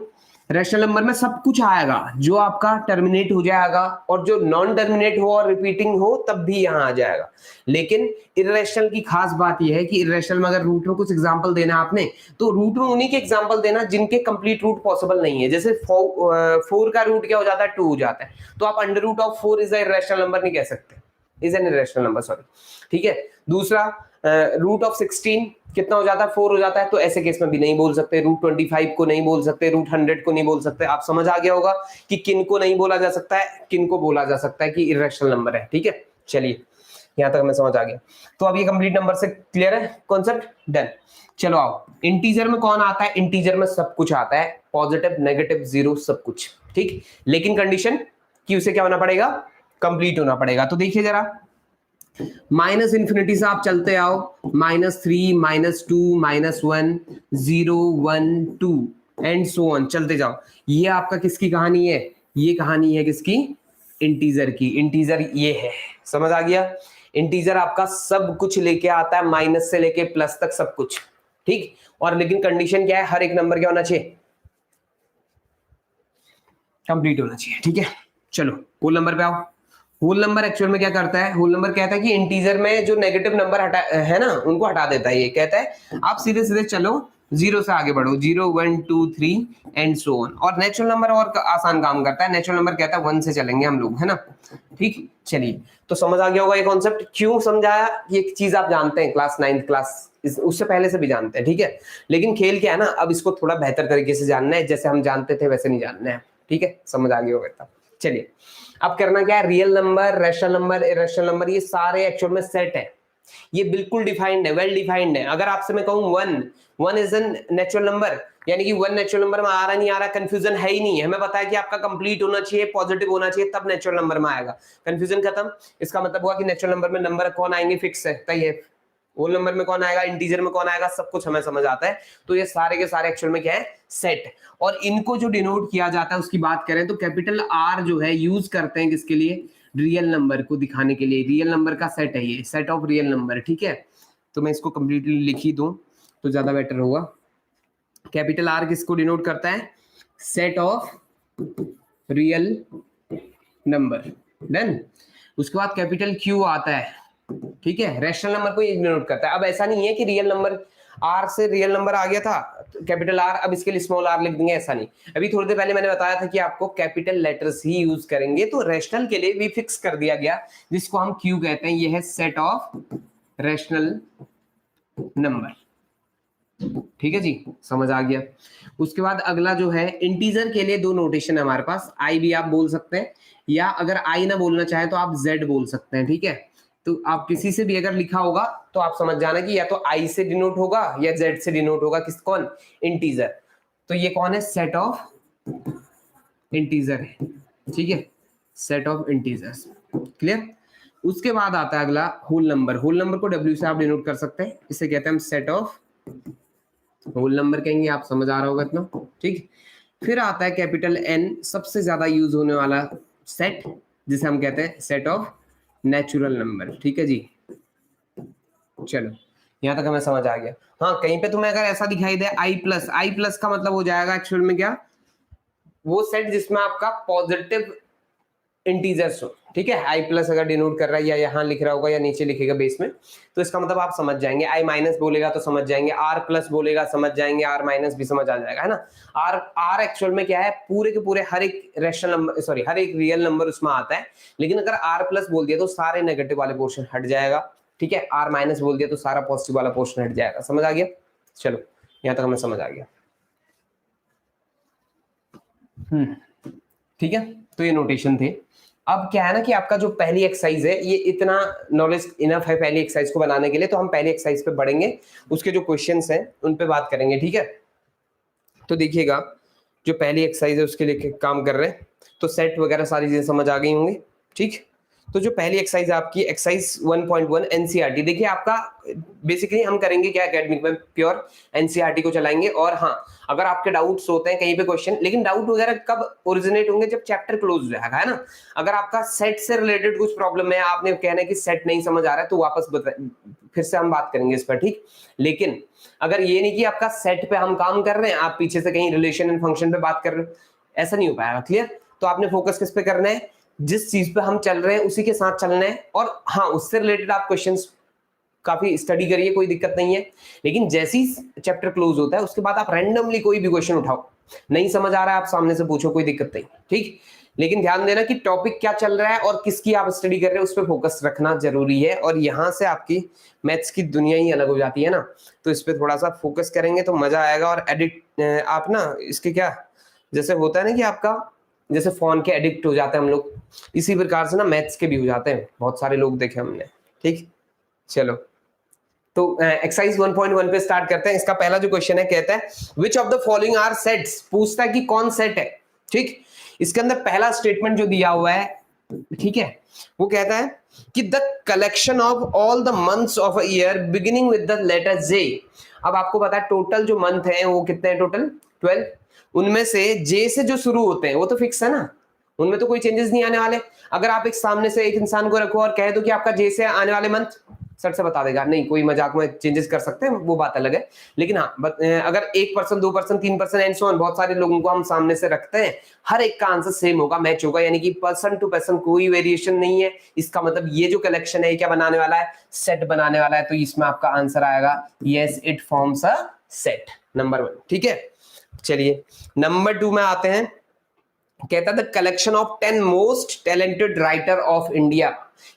रैशनल नंबर में सब कुछ आएगा, जो आपका टर्मिनेट हो जाएगा और जो नॉन टर्मिनेट हो और रिपीटिंग हो तब भी यहां आ जाएगा। लेकिन इर्रेशनल की खास बात यह है कि इर्रेशनल में अगर रूट में कुछ एग्जांपल देना आपने, तो रूट में उन्हीं के एग्जांपल देना जिनके कंप्लीट रूट पॉसिबल नहीं है। जैसे 4 का रूट क्या हो जाता है, 2 हो जाता है, तो आप √4 इज अ इर्रेशनल नंबर नहीं कह सकते, is an irrational number, sorry, ठीक है। दूसरा, √16 कितना हो जाता है, 4 हो जाता है, तो ऐसे केस में भी नहीं बोल सकते। √25 को नहीं बोल सकते, √100 को नहीं बोल सकते। आप समझ आ गया होगा कि किन को नहीं बोला जा सकता है, किन को बोला जा सकता है कि इरेशनल नंबर है, ठीक है। चलिए, यहां तक हमें समझ आ गया। तो अब ये कंप्लीट नंबर से क्लियर है कॉन्सेप्ट, डन। चलो आओ, इंटीजर में कौन आता है, इंटीजर में सब कुछ आता है, पॉजिटिव नेगेटिव जीरो सब कुछ, ठीक। लेकिन कंडीशन कि उसे क्या होना पड़ेगा, कंप्लीट होना पड़ेगा। तो देखिए जरा, -∞ से आप चलते आओ, -3 -2 -1 0 1 2 एंड सो ऑन, चलते जाओ। ये आपका किसकी कहानी है, ये कहानी है किसकी, इंटीजर की। इंटीजर ये है, समझ आ गया। इंटीजर आपका सब कुछ लेके आता है, माइनस से लेके प्लस तक सब कुछ, ठीक। और लेकिन कंडीशन क्या है, हर एक नंबर क्या होना चाहिए, कंप्लीट होना चाहिए, ठीक है। चलो होल नंबर पे आओ, होल नंबर एक्चुअल में क्या करता है, होल नंबर कहता है कि इंटीजर में जो नेगेटिव नंबर हटा है ना उनको हटा देता है। ये कहता है आप सीधे सीधे चलो, जीरो से आगे बढ़ो, 0 1 2 3 एंड सो ऑन। और नेचुरल नंबर और आसान काम करता है, नेचुरल नंबर कहता है 1 से चलेंगे हम लोग, है ना। ठीक, चलिए तो समझ आ गया होगा ये कॉन्सेप्ट क्यों समझाया। ये चीज आप जानते हैं क्लास 9th क्लास उससे पहले से भी जानते हैं, ठीक है। लेकिन खेल क्या है ना, अब इसको थोड़ा बेहतर तरीके से जानना है, जैसे हम जानते थे वैसे नहीं जानना है, ठीक है। समझ आ गया होगा। चलिए अब करना क्या है, real number, rational number, irrational number, ये सारे एक्चुअल में सेट है। ये बिल्कुल डिफाइंड है, वेल डिफाइंड है। अगर आपसे मैं कहूं one is an natural number, यानी कि वन नेचुरल नंबर में आ रहा नहीं आ रहा, कंफ्यूजन है ही नहीं है। हमें पता है कि आपका कंप्लीट होना चाहिए, पॉजिटिव होना चाहिए, तब नेचुरल नंबर में आएगा। कंफ्यूजन खत्म। इसका मतलब हुआ कि नेचुरल नंबर में नंबर कौन आएंगे फिक्स है, तय है। होल नंबर में कौन आएगा, इंटीजर में कौन आएगा, सब कुछ हमें समझ आता है। तो ये सारे के सारे एक्चुअल में क्या है, सेट। और इनको जो डिनोट किया जाता है उसकी बात करें तो कैपिटल आर जो है यूज करते हैं किसके लिए, रियल नंबर को दिखाने के लिए। रियल नंबर का सेट है ये, सेट ऑफ रियल नंबर, ठीक है। तो मैं इसको कंप्लीटली लिख ही दूं तो ज्यादा बेटर होगा। कैपिटल आर किसको डिनोट करता है, set of real number, done. उसके बाद कैपिटल क्यू आता है, ठीक है, रैशनल नंबर को ये डिनोट करता है। अब ऐसा नहीं है कि रियल नंबर आर से रियल नंबर आ गया था कैपिटल आर, अब इसके लिए स्मॉल आर लिख देंगे, ऐसा नहीं। अभी थोड़ी देर पहले मैंने बताया था कि आपको कैपिटल लेटर्स ही यूज करेंगे, तो रैशनल के लिए भी फिक्स कर दिया गया, जिसको हम क्यू कहते हैं। ये है सेट ऑफ रैशनल नंबर, ठीक है जी, समझ आ गया। उसके बाद अगला जो है इंटीजर के लिए दो नोटेशन है हमारे पास, आई भी आप बोल सकते हैं, या अगर आई ना बोलना चाहे तो आप जेड बोल सकते हैं, ठीक है। तो आप किसी से भी अगर लिखा होगा तो आप समझ जाना कि या तो आई से डिनोट होगा या जेड से डिनोट होगा, किस कौन, इंटीजर। तो ये कौन है, सेट ऑफ इंटीजर है, ठीक है, सेट ऑफ इंटीजर्स, क्लियर। उसके बाद आता है अगला होल नंबर। होल नंबर को डब्ल्यू से आप डिनोट कर सकते हैं, इसे कहते हैं हम सेट ऑफ होल नंबर कहेंगे, आप समझ आ रहा होगा इतना, ठीक। फिर आता है कैपिटल एन, सबसे ज्यादा यूज होने वाला सेट, जिसे हम कहते हैं सेट ऑफ नेचुरल नंबर, ठीक है जी। चलो यहां तक हमें समझ आ गया। हाँ कहीं पे तुम्हें अगर ऐसा दिखाई दे आई प्लस का मतलब हो जाएगा एक्चुअल में क्या, वो सेट जिसमें आपका पॉजिटिव इंटीजर्स हो, ठीक है। आई प्लस अगर डिनोट कर रहा है या यहाँ लिख रहा होगा या नीचे लिखेगा बेस में, तो इसका मतलब आप समझ जाएंगे। आई माइनस बोलेगा तो समझ जाएंगे, आर प्लस बोलेगा समझ जाएंगे, आर माइनस भी समझ आ जाएगा, है ना। आर एक्चुअल में क्या है, पूरे के पूरे हर एक रैशनल नंबर, सॉरी हर एक रियल नंबर उसमें आता है। लेकिन अगर आर प्लस बोल दिया तो सारे नेगेटिव वाले पोर्शन हट जाएगा, ठीक है। आर माइनस बोल दिया तो सारा पॉजिटिव वाला पोर्शन हट जाएगा, समझ आ गया। चलो यहाँ तक हमें समझ आ गया, ठीक है। तो ये नोटेशन थे। अब क्या है ना कि आपका जो पहली एक्सरसाइज है, ये इतना नॉलेज इनफ है पहली एक्सरसाइज को बनाने के लिए, तो हम पहली एक्सरसाइज पे बढ़ेंगे, उसके जो क्वेश्चंस हैं उन पे बात करेंगे, ठीक है। तो देखिएगा जो पहली एक्सरसाइज है उसके लिए काम कर रहे हैं, तो सेट वगैरह सारी चीजें समझ आ गई होंगी, ठीक। तो जो पहली एक्सरसाइज आपकी एक्सरसाइज 1.1 एनसीईआरटी, देखिए आपका बेसिकली हम करेंगे क्या एकेडमिक में, प्योर एनसीईआरटी को चलाएंगे। और हाँ अगर आपके डाउट्स होते हैं कहीं पे क्वेश्चन, लेकिन डाउट वगैरह कब ओरिजिनेट होंगे, जब चैप्टर क्लोज हो जाएगा, है ना। अगर आपका सेट से रिलेटेड कुछ प्रॉब्लम है, आपने कहना है कि सेट नहीं समझ आ रहा है, तो वापस फिर से हम बात करेंगे इस पर, ठीक। लेकिन अगर ये नहीं कि आपका सेट पे हम काम कर रहे हैं, आप पीछे से कहीं रिलेशन एंड फंक्शन पे बात कर रहे हो, ऐसा नहीं हो पाएगा, क्लियर। तो आपने फोकस किस पे करना है, जिस चीज पे हम चल रहे हैं उसी के साथ चलना है। और हाँ उससे रिलेटेड आप क्वेश्चंस काफी स्टडी करिए, कोई दिक्कत नहीं है। लेकिन जैसे ही चैप्टर क्लोज होता है उसके बाद आप रैंडमली कोई भी क्वेश्चन उठाओ, नहीं समझ आ रहा है आप सामने से पूछो, कोई दिक्कत नहीं, ठीक। लेकिन ध्यान देना कि टॉपिक क्या चल रहा है और किसकी आप स्टडी कर रहे हो, उस पर फोकस रखना जरूरी है। और यहाँ से आपकी मैथ्स की दुनिया ही अलग हो जाती है ना, तो इस पर थोड़ा सा फोकस करेंगे तो मजा आएगा। और एडिट आप ना इसके क्या, जैसे होता है ना कि आपका जैसे फोन के एडिक्ट हो जाते हैं हम लोग, इसी प्रकार से ना मैथ्स के भी हो जाते हैं, बहुत सारे लोग देखे हमने, ठीक। चलो तो एक्सरसाइज 1.1 पे स्टार्ट करते हैं। इसका पहला जो क्वेश्चन है कहता है which of the following are sets, पूछता है कि कौन सेट है, ठीक। इसके अंदर पहला स्टेटमेंट जो दिया हुआ है, ठीक है, वो कहता है कि the collection of all the months of a year beginning with the letter J. अब आपको पता है टोटल जो मंथ है वो कितने हैं, टोटल 12। उनमें से जे से जो शुरू होते हैं वो तो फिक्स है ना, उनमें तो कोई चेंजेस नहीं आने वाले। अगर आप एक सामने से एक इंसान को रखो और कह दो कि आपका जे से आने वाले मंथ, सट से बता देगा, नहीं कोई मजाक में चेंजेस कर सकते हैं वो बात अलग है, लेकिन हाँ अगर 1%, 2%, 3% एंड सो ऑन बहुत सारे लोगों को हम सामने से रखते हैं, हर एक का आंसर सेम होगा, मैच होगा, यानी कि पर्सन टू पर्सन कोई वेरिएशन नहीं है। इसका मतलब ये जो कलेक्शन है ये क्या बनाने वाला है, सेट बनाने वाला है। तो इसमें आपका आंसर आएगा yes, it forms a set, number 1। ठीक है, चलिए नंबर 2 में आते हैं। कहता the collection of 10 most talented writer of India.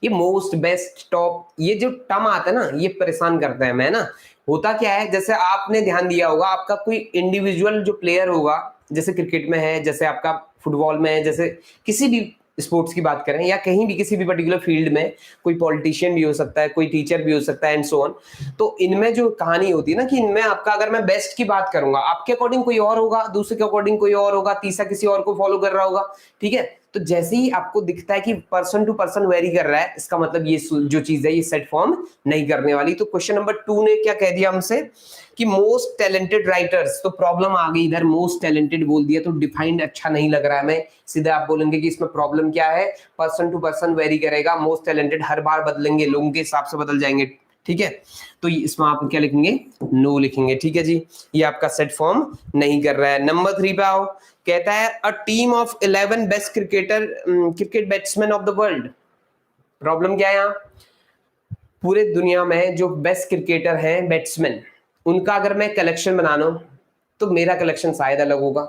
ये मोस्ट, बेस्ट, टॉप, ये जो टर्म आता है ना ये परेशान करता है मैं ना। होता क्या है, जैसे आपने ध्यान दिया होगा, आपका कोई इंडिविजुअल जो प्लेयर होगा, जैसे क्रिकेट में है, जैसे आपका फुटबॉल में है, जैसे किसी भी स्पोर्ट्स की बात करें या कहीं भी किसी भी पर्टिकुलर फील्ड में, कोई पॉलिटिशियन भी हो सकता है, कोई टीचर भी हो सकता है एंड सो ऑन। तो इनमें जो कहानी होती है ना कि इनमें आपका, अगर मैं बेस्ट की बात करूंगा, आपके अकॉर्डिंग कोई और होगा, दूसरे के अकॉर्डिंग कोई और होगा, तीसरा किसी और को फॉलो कर रहा होगा। ठीक है, तो जैसे ही आपको दिखता है कि पर्सन टू पर्सन वेरी कर रहा है, इसका मतलब ये जो चीज है ये सेट फॉर्म नहीं करने वाली। तो क्वेश्चन नंबर 2 ने क्या कह दिया हमसे कि मोस्ट टैलेंटेड राइटर्स, तो प्रॉब्लम आ गई इधर, मोस्ट टैलेंटेड बोल दिया तो डिफाइंड अच्छा नहीं लग रहा है। मैं सीधे आप बोलेंगे कि इसमें प्रॉब्लम क्या है, पर्सन टू पर्सन वेरी करेगा, मोस्ट टैलेंटेड हर बार बदलेंगे, लोगों के हिसाब से बदल जाएंगे। ठीक है, तो इसमें आप क्या लिखेंगे, नो लिखेंगे। ठीक है जी, ये आपका सेट फॉर्म नहीं कर रहा है। नंबर 3 पे आओ। कहता है a team of 11 best cricket batsman of the world. Problem क्या है यहाँ, पूरे दुनिया में जो बेस्ट क्रिकेटर हैं बैट्समैन, उनका अगर मैं कलेक्शन बना लूं तो मेरा कलेक्शन शायद अलग होगा,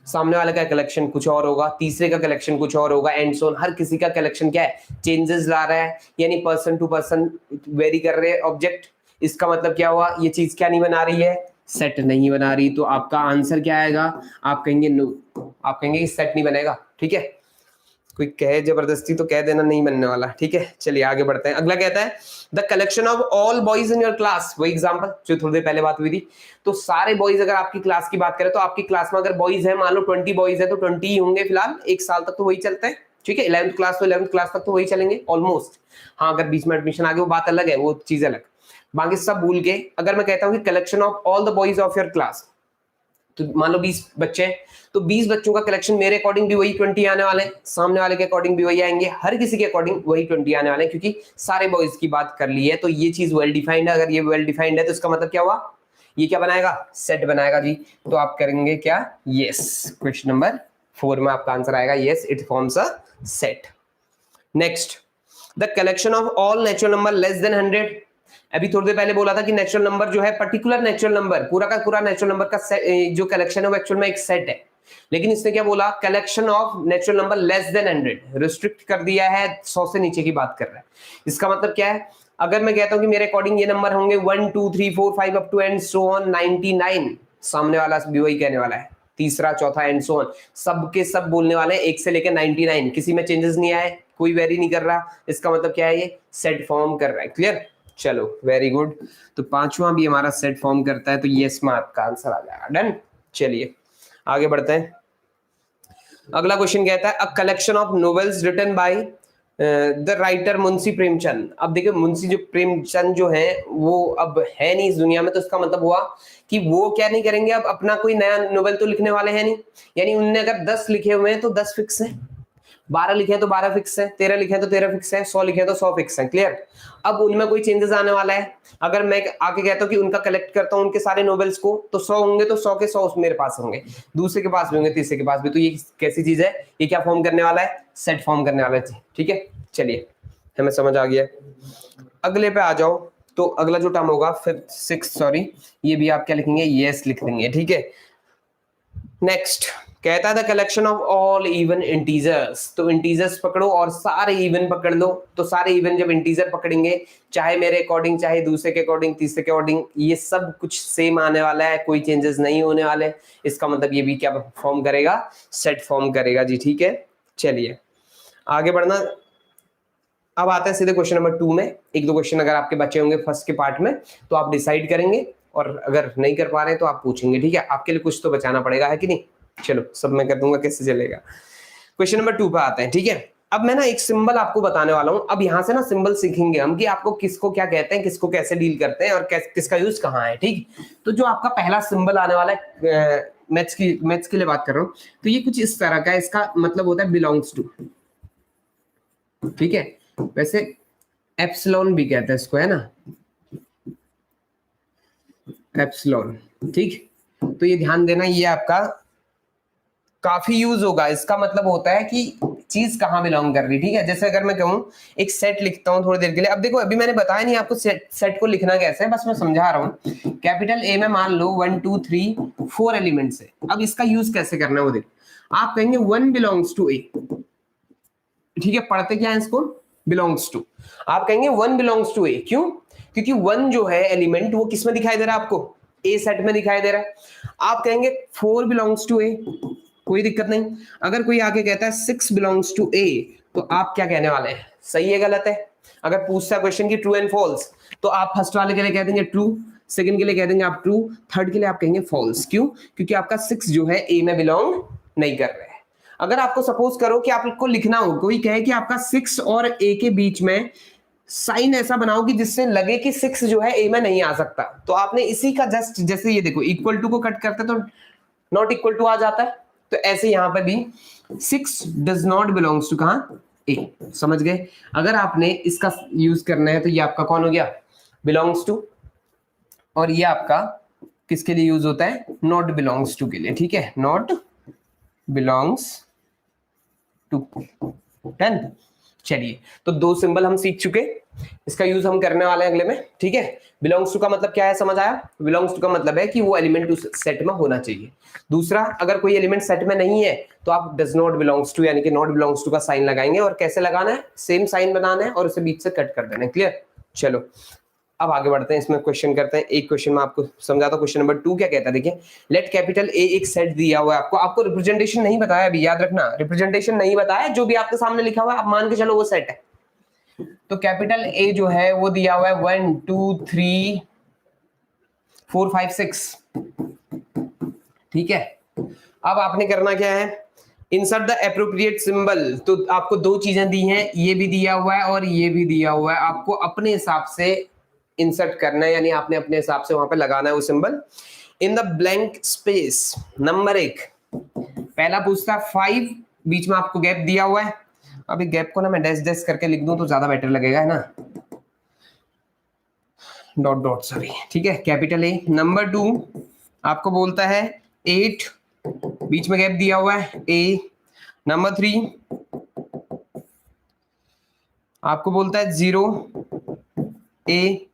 सामने वाले का कलेक्शन कुछ और होगा, तीसरे का कलेक्शन कुछ और होगा एंड सो ऑन। हर किसी का कलेक्शन क्या है, चेंजेस ला रहा है, यानी पर्सन टू पर्सन वेरी कर रहे हैं ऑब्जेक्ट। इसका मतलब क्या हुआ, ये चीज क्या नहीं बना रही है, सेट नहीं बना रही। तो आपका आंसर क्या आएगा, आप कहेंगे नो, आप कहेंगे सेट नहीं बनेगा। ठीक है, कोई कहे जबरदस्ती तो कह देना नहीं बनने वाला। ठीक है, चलिए आगे बढ़ते हैं। अगला कहता है the collection of all boys in your class. वही एग्जांपल जो थोड़ी देर पहले बात हुई थी। तो सारे बॉयज, अगर आपकी क्लास की बात करें तो आपकी क्लास में अगर बॉयज है, मान लो 20 बॉयज है तो 20 ही होंगे फिलहाल, एक साल तक तो वही चलते हैं। ठीक है, 11th क्लास तो 11th क्लास तक तो वही चलेंगे ऑलमोस्ट। हाँ, अगर बीच में एडमिशन आ गया वो बात अलग है, वो चीज अलग। बाकी सब भूल के अगर मैं कहता हूँ कि collection of all the boys of your class, तो मान लो 20 बच्चे हैं, तो 20 बच्चों का कलेक्शन मेरे अकॉर्डिंग भी वही 20 आने वाले हैं, सामने वाले के अकॉर्डिंग भी वही आएंगे, हर किसी के अकॉर्डिंग वही 20 आने वाले हैं, क्योंकि सारे बॉयज की बात कर ली है। तो ये चीज वेल डिफाइंड है। अगर ये वेल डिफाइंड है तो इसका मतलब क्या हुआ, ये क्या बनाएगा, सेट बनाएगा जी। तो आप करेंगे क्या, यस। क्वेश्चन नंबर 4 में आपका आंसर आएगा yes, it forms a set. Next, the collection of all natural number less than 100। अभी थोड़ी देर पहले बोला था कि नेचुरल नंबर जो है, पर्टिकुलर नेचुरल नंबर, पूरा का पूरा नेचुरल नंबर का जो कलेक्शन है वो एक्चुअल में एक सेट है। लेकिन इसने क्या बोला, collection of natural number less than 100, restrict कर दिया है, 100 से नीचे की बात कर रहा है। इसका मतलब क्या है, अगर मैं कहता हूं कि मेरे अकॉर्डिंग ये नंबर होंगे 1 2 3 4 5 up to and so on 99, सामने वाला भी वही कहने वाला है, तीसरा चौथा एंड सो ऑन, सब के सब बोलने वाले हैं 1 से लेकर 99, किसी में चेंजेस नहीं आए, कोई वेरी नहीं कर रहा। इसका मतलब क्या है, ये सेट फॉर्म कर रहा है। क्लियर, चलो वेरी गुड। तो पांचवा भी हमारा सेट फॉर्म करता है, तो यस में आपका आंसर आ जाएगा। डन, चलिए आगे बढ़ते हैं। अगला क्वेश्चन कहता है a collection of novels written by the writer Munshi Premchand. अब देखिए मुंशी जो प्रेमचंद जो है वो अब है नहीं इस दुनिया में, तो इसका मतलब हुआ कि वो क्या नहीं करेंगे, अब अपना कोई नया नोवेल तो लिखने वाले हैं नहीं। यानी उनने अगर 10 लिखे हुए हैं तो 10 फिक्स है, 12 लिखे तो 12 फिक्स है, 13 लिखे तो 13 फिक्स है, 100 लिखे तो 100 फिक्स है। क्लियर, अब उनमें कोई चेंजेस आने वाला है। अगर मैं आके कहता हूँ कि उनका कलेक्ट करता हूँ उनके सारे नोवेल्स को, तो 100 होंगे तो 100 के 100 मेरे पास होंगे, दूसरे के पास भी होंगे, तीसरे के पास भी। तो ये कैसी चीज है, ये क्या फॉर्म करने वाला है, सेट फॉर्म करने वाला है। ठीक है, चलिए हमें समझ आ गया। अगले पे आ जाओ। तो अगला जो टर्म होगा 6, सॉरी, ये भी आप क्या लिखेंगे, यस लिख देंगे। ठीक है, नेक्स्ट कहता है the collection of all even integers. तो इंटीजर्स पकड़ो और सारे इवन पकड़ लो। तो सारे इवन जब इंटीजर पकड़ेंगे, चाहे मेरे अकॉर्डिंग, चाहे दूसरे के अकॉर्डिंग, तीसरे के अकॉर्डिंग, ये सब कुछ सेम आने वाला है, कोई चेंजेस नहीं होने वाले। इसका मतलब ये भी क्या फॉर्म करेगा, सेट फॉर्म करेगा जी। ठीक है, चलिए आगे बढ़ना। अब आते हैं सीधे क्वेश्चन नंबर 2 में। एक दो क्वेश्चन अगर आपके बचे होंगे फर्स्ट के पार्ट में तो आप डिसाइड करेंगे, और अगर नहीं कर पा रहे तो आप पूछेंगे। ठीक है, आपके लिए कुछ तो बचाना पड़ेगा, है कि नहीं। चलो सब मैं कर दूंगा, कैसे चलेगा। क्वेश्चन नंबर 2 पे आते हैं। ठीक है, अब मैं ना एक सिंबल आपको बताने वाला हूं। अब यहां से ना सिंबल सीखेंगे हम कि आपको किसको क्या कहते हैं, किसको कैसे डील करते हैं और किसका यूज कहाँ है। ठीक, तो जो आपका पहला सिंबल आने वाला है, मैथ्स के लिए बात कर रहा हूं, तो ये कुछ इस तरह का है। इसका मतलब होता है बिलोंग्स टू। ठीक है, वैसे एप्सिलॉन भी कहते हैं इसको, है ना, एप्सिलॉन। ठीक, तो ये ध्यान देना, ये आपका काफी यूज होगा। इसका मतलब होता है कि चीज कहाँ बिलोंग कर रही, ठीक है। जैसे अगर मैं कहूँ एक सेट लिखता हूँ थोड़ी देर के लिए, अब देखो अभी मैंने बताया नहीं आपको सेट को लिखना कैसे है, बस मैं समझा रहा हूँ। कैपिटल ए में मान लो 1 2 3 4 एलिमेंट्स है। अब इसका यूज कैसे करना है वो देखो। आप कहेंगे 1 बिलोंग्स टू ए, ठीक है, पढ़ते क्या है इसको, बिलोंग्स टू। आप कहेंगे 1 बिलोंग्स टू ए, क्यों? क्योंकि 1 जो है एलिमेंट वो किस में दिखाई दे रहा है आपको, ए सेट में दिखाई दे रहा है। आप कहेंगे 4 बिलोंग्स टू ए, कोई दिक्कत नहीं। अगर कोई आके कहता है 6 बिलोंग्स टू ए, तो आप क्या कहने वाले हैं, सही है गलत है? अगर पूछता क्वेश्चन की ट्रू एंड फॉल्स, तो आप फर्स्ट वाले के लिए कह देंगे ट्रू, सेकंड के लिए कह देंगे आप ट्रू, थर्ड के लिए आप कहेंगे फॉल्स। क्यों? क्योंकि आपका 6 जो है ए में बिलोंग नहीं कर रहा है। अगर आपको सपोज करो कि आपको लिखना हो, कोई कहे कि आपका 6 और ए के बीच में साइन ऐसा बनाओ कि जिससे लगे कि 6 जो है ए में नहीं आ सकता, तो आपने इसी का जस्ट, जैसे ये देखो इक्वल टू को कट करते तो नॉट इक्वल टू आ जाता है, तो ऐसे यहां पर भी 6 डज नॉट बिलोंग्स टू कहां, ए। समझ गए? अगर आपने इसका यूज करना है तो ये आपका कौन हो गया, बिलोंग्स टू, और ये आपका किसके लिए यूज होता है, नॉट बिलोंग्स टू के लिए, ठीक है, नॉट बिलोंग्स टू। डन। चलिए, तो 2 सिंबल हम सीख चुके, इसका यूज हम करने वाले हैं अगले में, ठीक है। बिलोंग्स टू का मतलब क्या है, समझ आया? बिलोंग्स टू का मतलब है कि वो एलिमेंट उस सेट में होना चाहिए। दूसरा, अगर कोई एलिमेंट सेट में नहीं है तो आप डज नॉट बिलोंग्स टू यानी कि नॉट बिलोंग्स टू का साइन लगाएंगे, और कैसे लगाना है, सेम साइन बनाना है और उसे बीच से कट कर देना है। क्लियर? चलो अब आगे बढ़ते हैं, इसमें क्वेश्चन करते हैं। एक क्वेश्चन में आपको समझाता हूं। क्वेश्चन नंबर 2 क्या कहता है, देखिए, लेट कैपिटल ए एक सेट दिया हुआ है आपको, आपको रिप्रेजेंटेशन नहीं बताया अभी, याद रखना, रिप्रेजेंटेशन नहीं बताया, जो भी आपके सामने लिखा हुआ है आप मान के चलो वो सेट है। तो कैपिटल ए जो है वो दिया हुआ है 1 2 3 4 5 6, ठीक है। अब आपने करना क्या है, इंसर्ट द एप्रोप्रिएट सिंबल। तो आपको 2 चीजें दी हैं, ये भी दिया हुआ है और ये भी दिया हुआ है, आपको अपने हिसाब से इंसर्ट करना है, यानी आपने अपने हिसाब से वहां पे लगाना है वो symbol. In the blank space, number 1 पहला पूछता है 5, बीच में आपको गैप दिया हुआ है। अभी गैप को ना मैं डैश डैश करके लिख दूं तो ज्यादा बेटर लगेगा, है ना, डॉट डॉट, सॉरी, ठीक है। Capital A. नंबर 2 आपको बोलता है 8, बीच में गैप दिया हुआ है, ए। नंबर 3 आपको बोलता है 0, ए।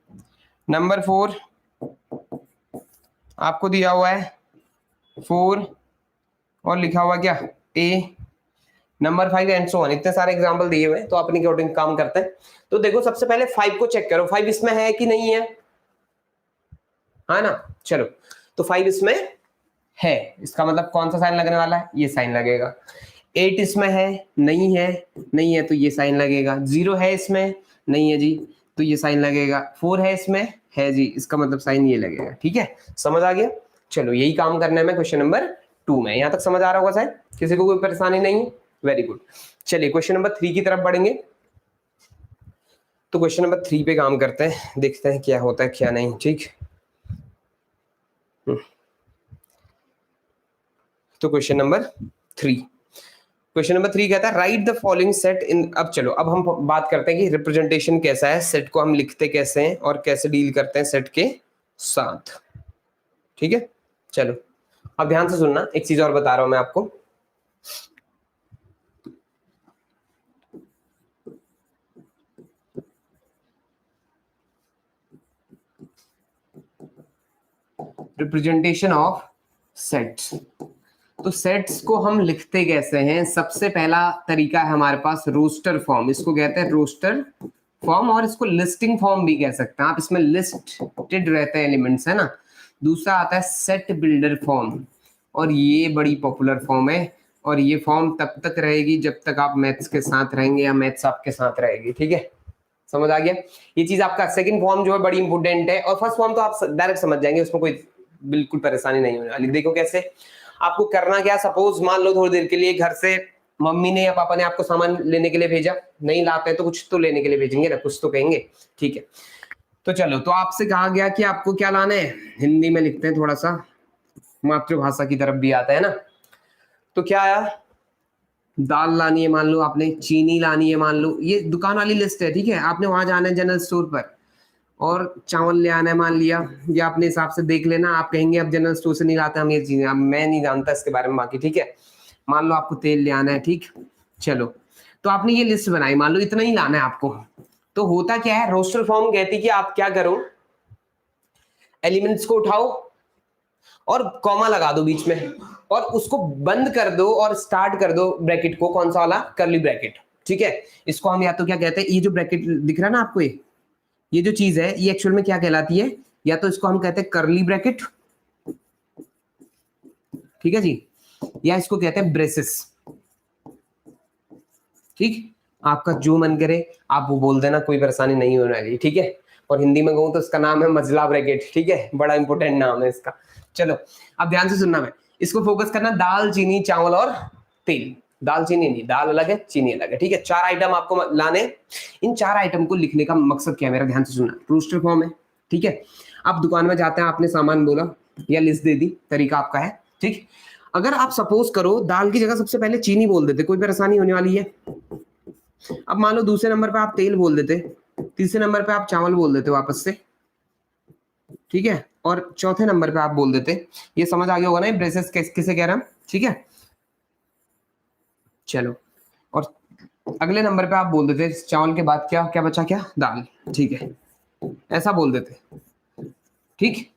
नंबर 4 आपको दिया हुआ है 4 और लिखा हुआ क्या, A. Number 5 and so on. इतने सारे एग्जांपल दिए हुए हैं, तो अपनी अकॉर्डिंग काम करते हैं। तो देखो सबसे पहले 5 को चेक करो, 5 इसमें है कि नहीं है, है ना। चलो, तो 5 इसमें है, इसका मतलब कौन सा साइन लगने वाला है, ये साइन लगेगा। 8 इसमें है, नहीं है, नहीं है तो ये साइन लगेगा। 0 है इसमें, नहीं है जी, तो ये साइन लगेगा। 4 है इसमें, है जी, इसका मतलब साइन ये लगेगा, ठीक है। समझ आ गया? चलो, यही काम करना है मैं क्वेश्चन नंबर 2 में। यहां तक समझ आ रहा होगा शायद, किसी को कोई परेशानी नहीं है? Very good. चलिए क्वेश्चन नंबर 3 की तरफ बढ़ेंगे। तो क्वेश्चन नंबर 3 पे काम करते हैं, देखते हैं क्या होता है क्या नहीं, ठीक। तो क्वेश्चन नंबर 3, क्वेश्चन नंबर 3 कहता है राइट द फॉलोइंग सेट इन। अब चलो, अब हम बात करते हैं कि रिप्रेजेंटेशन कैसा है, सेट को हम लिखते कैसे हैं और कैसे डील करते हैं सेट के साथ, ठीक है। चलो अब ध्यान से सुनना, एक चीज और बता रहा हूं मैं आपको। Representation of sets. तो सेट्स को हम लिखते कैसे हैं, सबसे पहला तरीका है हमारे पास रोस्टर फॉर्म, इसको कहते हैं रोस्टर फॉर्म, और इसको लिस्टिंग फॉर्म भी कह सकते हैं आप, इसमें लिस्टेड रहते हैं एलिमेंट्स, है ना। दूसरा आता है सेट बिल्डर फॉर्म, और ये बड़ी पॉपुलर फॉर्म है, और ये फॉर्म तब तक रहेगी जब तक आप मैथ्स के साथ रहेंगे या मैथ्स आपके साथ रहेगी, ठीक है। समझ आ गया? ये चीज आपका सेकंड फॉर्म जो है बड़ी इंपॉर्टेंट है, और फर्स्ट फॉर्म तो आप डायरेक्ट समझ जाएंगे, उसमें कोई बिल्कुल परेशानी नहीं होने वाली। देखो कैसे आपको करना क्या, सपोज मान लो थोड़ी देर के लिए घर से मम्मी ने या पापा ने आपको सामान लेने के लिए भेजा, नहीं लाते तो कुछ तो लेने के लिए भेजेंगे ना, कुछ तो कहेंगे, ठीक है। तो चलो, तो आपसे कहा गया कि आपको क्या लाना है, हिंदी में लिखते हैं, थोड़ा सा मातृभाषा की तरफ भी आता है ना। तो क्या आया, दाल लानी है मान लो आपने, चीनी लानी है मान लो, ये दुकान वाली लिस्ट है, ठीक है। आपने वहां जाना है जनरल स्टोर पर और चावल ले आना है मान लिया, या अपने हिसाब से देख लेना, आप कहेंगे अब जनरल स्टोर से नहीं लाते हम ये चीजें, अब मैं नहीं जानता इसके बारे में बाकी, ठीक है। मान लो आपको तेल ले आना है, ठीक, चलो, तो आपने ये लिस्ट बनाई, मान लो इतना ही लाना है आपको। तो होता क्या है, रोस्टर फॉर्म कहती कि आप क्या करो, एलिमेंट्स को उठाओ और कॉमा लगा दो बीच में और उसको बंद कर दो और स्टार्ट कर दो ब्रैकेट को, कौन सा वाला, कर्ली ब्रैकेट, ठीक है। इसको हम या तो क्या कहते हैं, ये जो ब्रैकेट दिख रहा है ना आपको, ये जो चीज है ये एक्चुअल में क्या कहलाती है, या तो इसको हम कहते हैं कर्ली ब्रैकेट, ठीक है जी, या इसको कहते हैं ब्रेसेस, ठीक। आपका जो मन करे आप वो बोल देना, कोई परेशानी नहीं होने वाली, ठीक है। और हिंदी में कहूं तो इसका नाम है मजला ब्रैकेट, ठीक है, बड़ा इंपॉर्टेंट नाम है इसका। चलो अब ध्यान से सुनना, मैं इसको फोकस करना, दाल, चीनी, चावल और तेल। दाल चीनी नहीं, दाल अलग है, चीनी अलग है, ठीक है। 4 आइटम आपको लाने। इन 4 आइटम को लिखने का मकसद क्या है मेरा, ध्यान से सुनना, रोस्टर फॉर्म है, ठीक है। आप दुकान में जाते हैं, आपने सामान बोला या लिस्ट दे दी, तरीका आपका है, ठीक। अगर आप सपोज करो दाल की जगह सबसे पहले चीनी बोल देते, कोई परेशानी होने वाली है। अब मान लो दूसरे नंबर पे आप तेल बोल देते, तीसरे नंबर पे आप चावल बोल देते वापस से, ठीक है, और चौथे नंबर पे आप बोल देते, ये समझ आ गया होगा ना ब्रेसेस किसे कह रहा हम, ठीक है। चलो, और अगले नंबर पे आप बोल देते चावल के बाद क्या क्या बचा, क्या, दाल, ठीक है, ऐसा बोल देते, ठीक।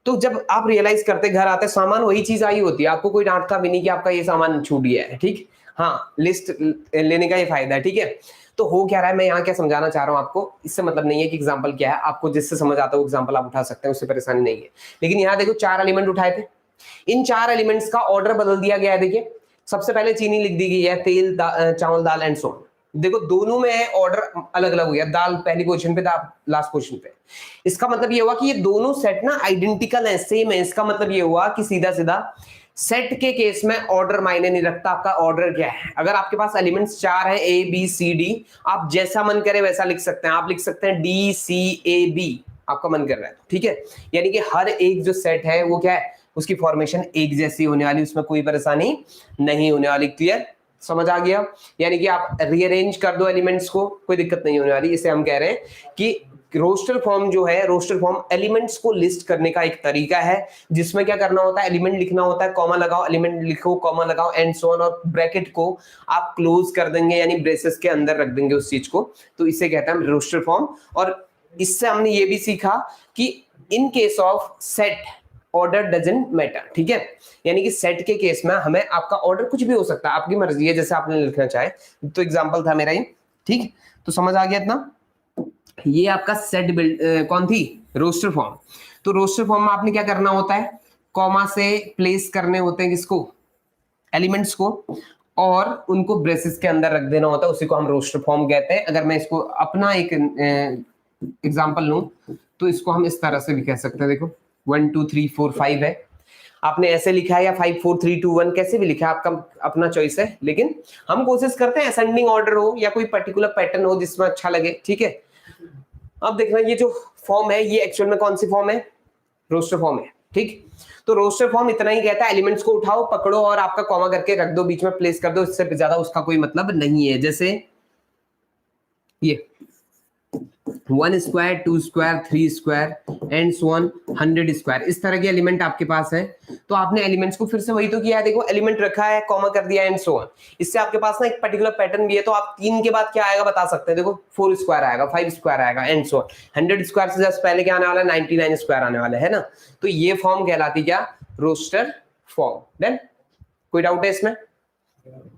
तो जब आप रियलाइज करते, घर आते, सामान वही चीज आई होती है, आपको कोई डांटता भी नहीं कि आपका ये सामान छूट गया है, ठीक। हाँ, लिस्ट लेने का ये फायदा है, ठीक है। तो हो क्या रहा है, मैं यहाँ क्या समझाना चाह रहा हूँ आपको, इससे मतलब नहीं है कि एग्जाम्पल क्या है, आपको जिससे समझ आता है वो एग्जाम्पल आप उठा सकते हैं, उससे परेशानी नहीं है। लेकिन यहाँ देखो 4 एलिमेंट उठाए थे, इन 4 एलिमेंट्स का ऑर्डर बदल दिया गया है। देखिए सबसे पहले चीनी लिख दी गई है, तेल, चावल, दाल एंड सो। देखो दोनों में ऑर्डर अलग अलग हो गया, दाल पहली पोजीशन पे, दाल लास्ट पोजीशन पे। इसका मतलब ये हुआ कि ये दोनों सेट ना आइडेंटिकल है, सेम है। इसका मतलब ये हुआ कि सीधा सीधा सेट के केस में ऑर्डर मायने नहीं रखता, आपका ऑर्डर क्या है। अगर आपके पास एलिमेंट्स 4 है, ए बी सी डी, आप जैसा मन करे वैसा लिख सकते हैं। आप लिख सकते हैं डी सी ए बी, आपका मन कर रहा है, ठीक है। यानी कि हर एक जो सेट है वो क्या है, उसकी फॉर्मेशन एक जैसी होने वाली, उसमें कोई परेशानी नहीं होने वाली। क्लियर, समझ आ गया। यानी कि आप रीअरेंज कर दो एलिमेंट्स को, कोई दिक्कत नहीं होने वाली। इसे हम कह रहे हैं कि रोस्टर फॉर्म जो है, रोस्टर फॉर्म एलिमेंट्स को लिस्ट करने का एक तरीका है, जिसमें क्या करना होता है, एलिमेंट लिखना होता है, कॉमा लगाओ, एलिमेंट लिखो, कॉमा लगाओ, एंड सो ऑन, और ब्रैकेट को आप क्लोज कर देंगे, यानी ब्रेसेस के अंदर रख देंगे उस चीज को। तो इसे कहते हैं रोस्टर फॉर्म। और इससे हमने ये भी सीखा कि in case of set order doesn't matter, ठीक है। यानी कि सेट के केस में हमें आपका ऑर्डर कुछ भी हो सकता है, आपकी मर्जी है, जैसे आपने लिखना चाहे। तो एग्जांपल था मेरा ये, ठीक। तो समझ आ गया इतना। ये आपका सेट बिल्ड कौन थी, रोस्टर फॉर्म। तो रोस्टर फॉर्म में आपने क्या करना होता है, कॉमा से प्लेस करने होते हैं किसको, एलिमेंट्स को, और उनको ब्रेसेस के अंदर रख देना होता है, उसी को हम रोस्टर फॉर्म कहते हैं। अगर मैं इसको अपना एक एग्जांपल लूं तो इसको हम इस तरह से भी कह सकते हैं। देखो 1 2 3 4 5 है, आपने ऐसे लिखा है या 5 4 3 2 1 कैसे भी लिखा है, आपका अपना चॉइस है। लेकिन हम कोशिश करते हैं असेंडिंग ऑर्डर हो या कोई पर्टिकुलर पैटर्न हो जिसमें अच्छा लगे, ठीक है। अब देखना ये जो फॉर्म है ये एक्चुअल में कौन सी फॉर्म है, रोस्टर फॉर्म है, ठीक। तो रोस्टर फॉर्म इतना ही कहता है, एलिमेंट्स को उठाओ, पकड़ो और आपका कॉमा करके रख दो, बीच में प्लेस कर दो, इससे ज्यादा उसका कोई मतलब नहीं है। जैसे ये 1 square, 2 square, 3 square and so on 100 square, इस तरह के एलिमेंट आपके पास है। तो आपने एलिमेंट्स को फिर से वही तो किया है, देखो एलिमेंट रखा है, कॉमा कर दिया एंड सो ऑन। इससे आपके पास ना एक पर्टिकुलर पैटर्न भी है। तो आप 3 के बाद क्या आएगा बता सकते हैं, देखो 4 स्क्वायर आएगा, 5 स्क्वायर आएगा एंड सो ऑन। 100 स्क्वायर से जस्ट पहले क्या आने वाला है, 99 स्क्वायर आने वाला है ना। तो ये फॉर्म कहलाती क्या, रोस्टर फॉर्म। देन कोई डाउट है इसमें,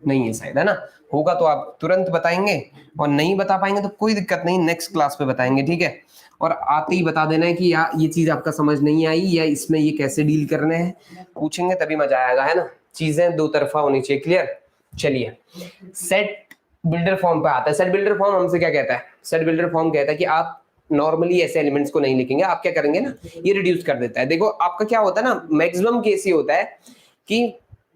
नहीं है शायद, है ना। होगा तो आप तुरंत बताएंगे, और नहीं बता पाएंगे तो कोई दिक्कत नहीं, नेक्स्ट क्लास पे बताएंगे, ठीक है। और आते ही बता देना है कि यार ये चीज आपका समझ नहीं आई, या इसमें ये कैसे डील करने हैं, पूछेंगे तभी मजा आएगा, है ना। चीजें दो तरफा होनी चाहिए, क्लियर। चलिए सेट बिल्डर फॉर्म पे आता है। सेट बिल्डर फॉर्म हमसे क्या कहता है, सेट बिल्डर फॉर्म कहता है कि आप नॉर्मली ऐसे एलिमेंट्स को नहीं लिखेंगे, आप क्या करेंगे ना, ये रिड्यूस कर देता है। देखो आपका क्या होता है ना, मैक्सिमम केस ये होता है कि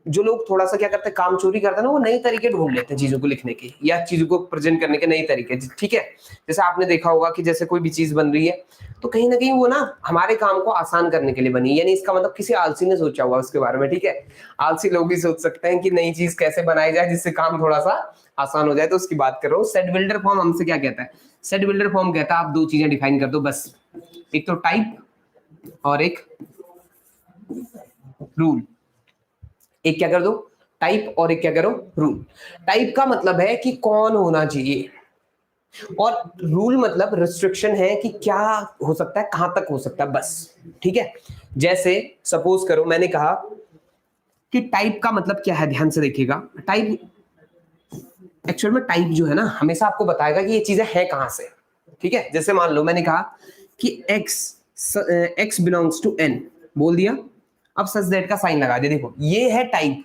जो लोग थोड़ा सा क्या करते हैं, काम चोरी करते हैं ना, वो नए तरीके ढूंढ लेते हैं चीजों को लिखने के या चीजों को प्रेजेंट करने के नए तरीके, ठीक है। जैसे आपने देखा होगा कि जैसे कोई भी चीज बन रही है तो कहीं ना कहीं वो ना हमारे काम को आसान करने के लिए बनी, यानी इसका मतलब किसी आलसी ने सोचा हुआ उसके बारे में, ठीक है। आलसी लोग ही सोच सकते हैं कि नई चीज कैसे बनाई जाए जिससे काम थोड़ा सा आसान हो जाए, तो उसकी बात कर रहा हूँ। सेट बिल्डर फॉर्म हमसे क्या कहता है, सेट बिल्डर फॉर्म कहता है आप दो चीजें डिफाइन कर दो बस, एक तो टाइप और एक रूल। एक क्या कर दो, टाइप, और एक क्या करो, रूल। टाइप का मतलब है कि कौन होना चाहिए, और रूल मतलब रिस्ट्रिक्शन है कि क्या हो सकता है, कहां तक हो सकता है, बस, ठीक है। जैसे सपोज करो मैंने कहा कि टाइप का मतलब क्या है, ध्यान से देखिएगा। टाइप एक्चुअल में टाइप जो है ना हमेशा आपको बताएगा कि ये चीजें हैं कहां से, ठीक है। जैसे मान लो मैंने कहा कि x बिलोंग्स टू n, बोल दिया, अब सच दैट का साइन लगा दिया, देखो ये है टाइप।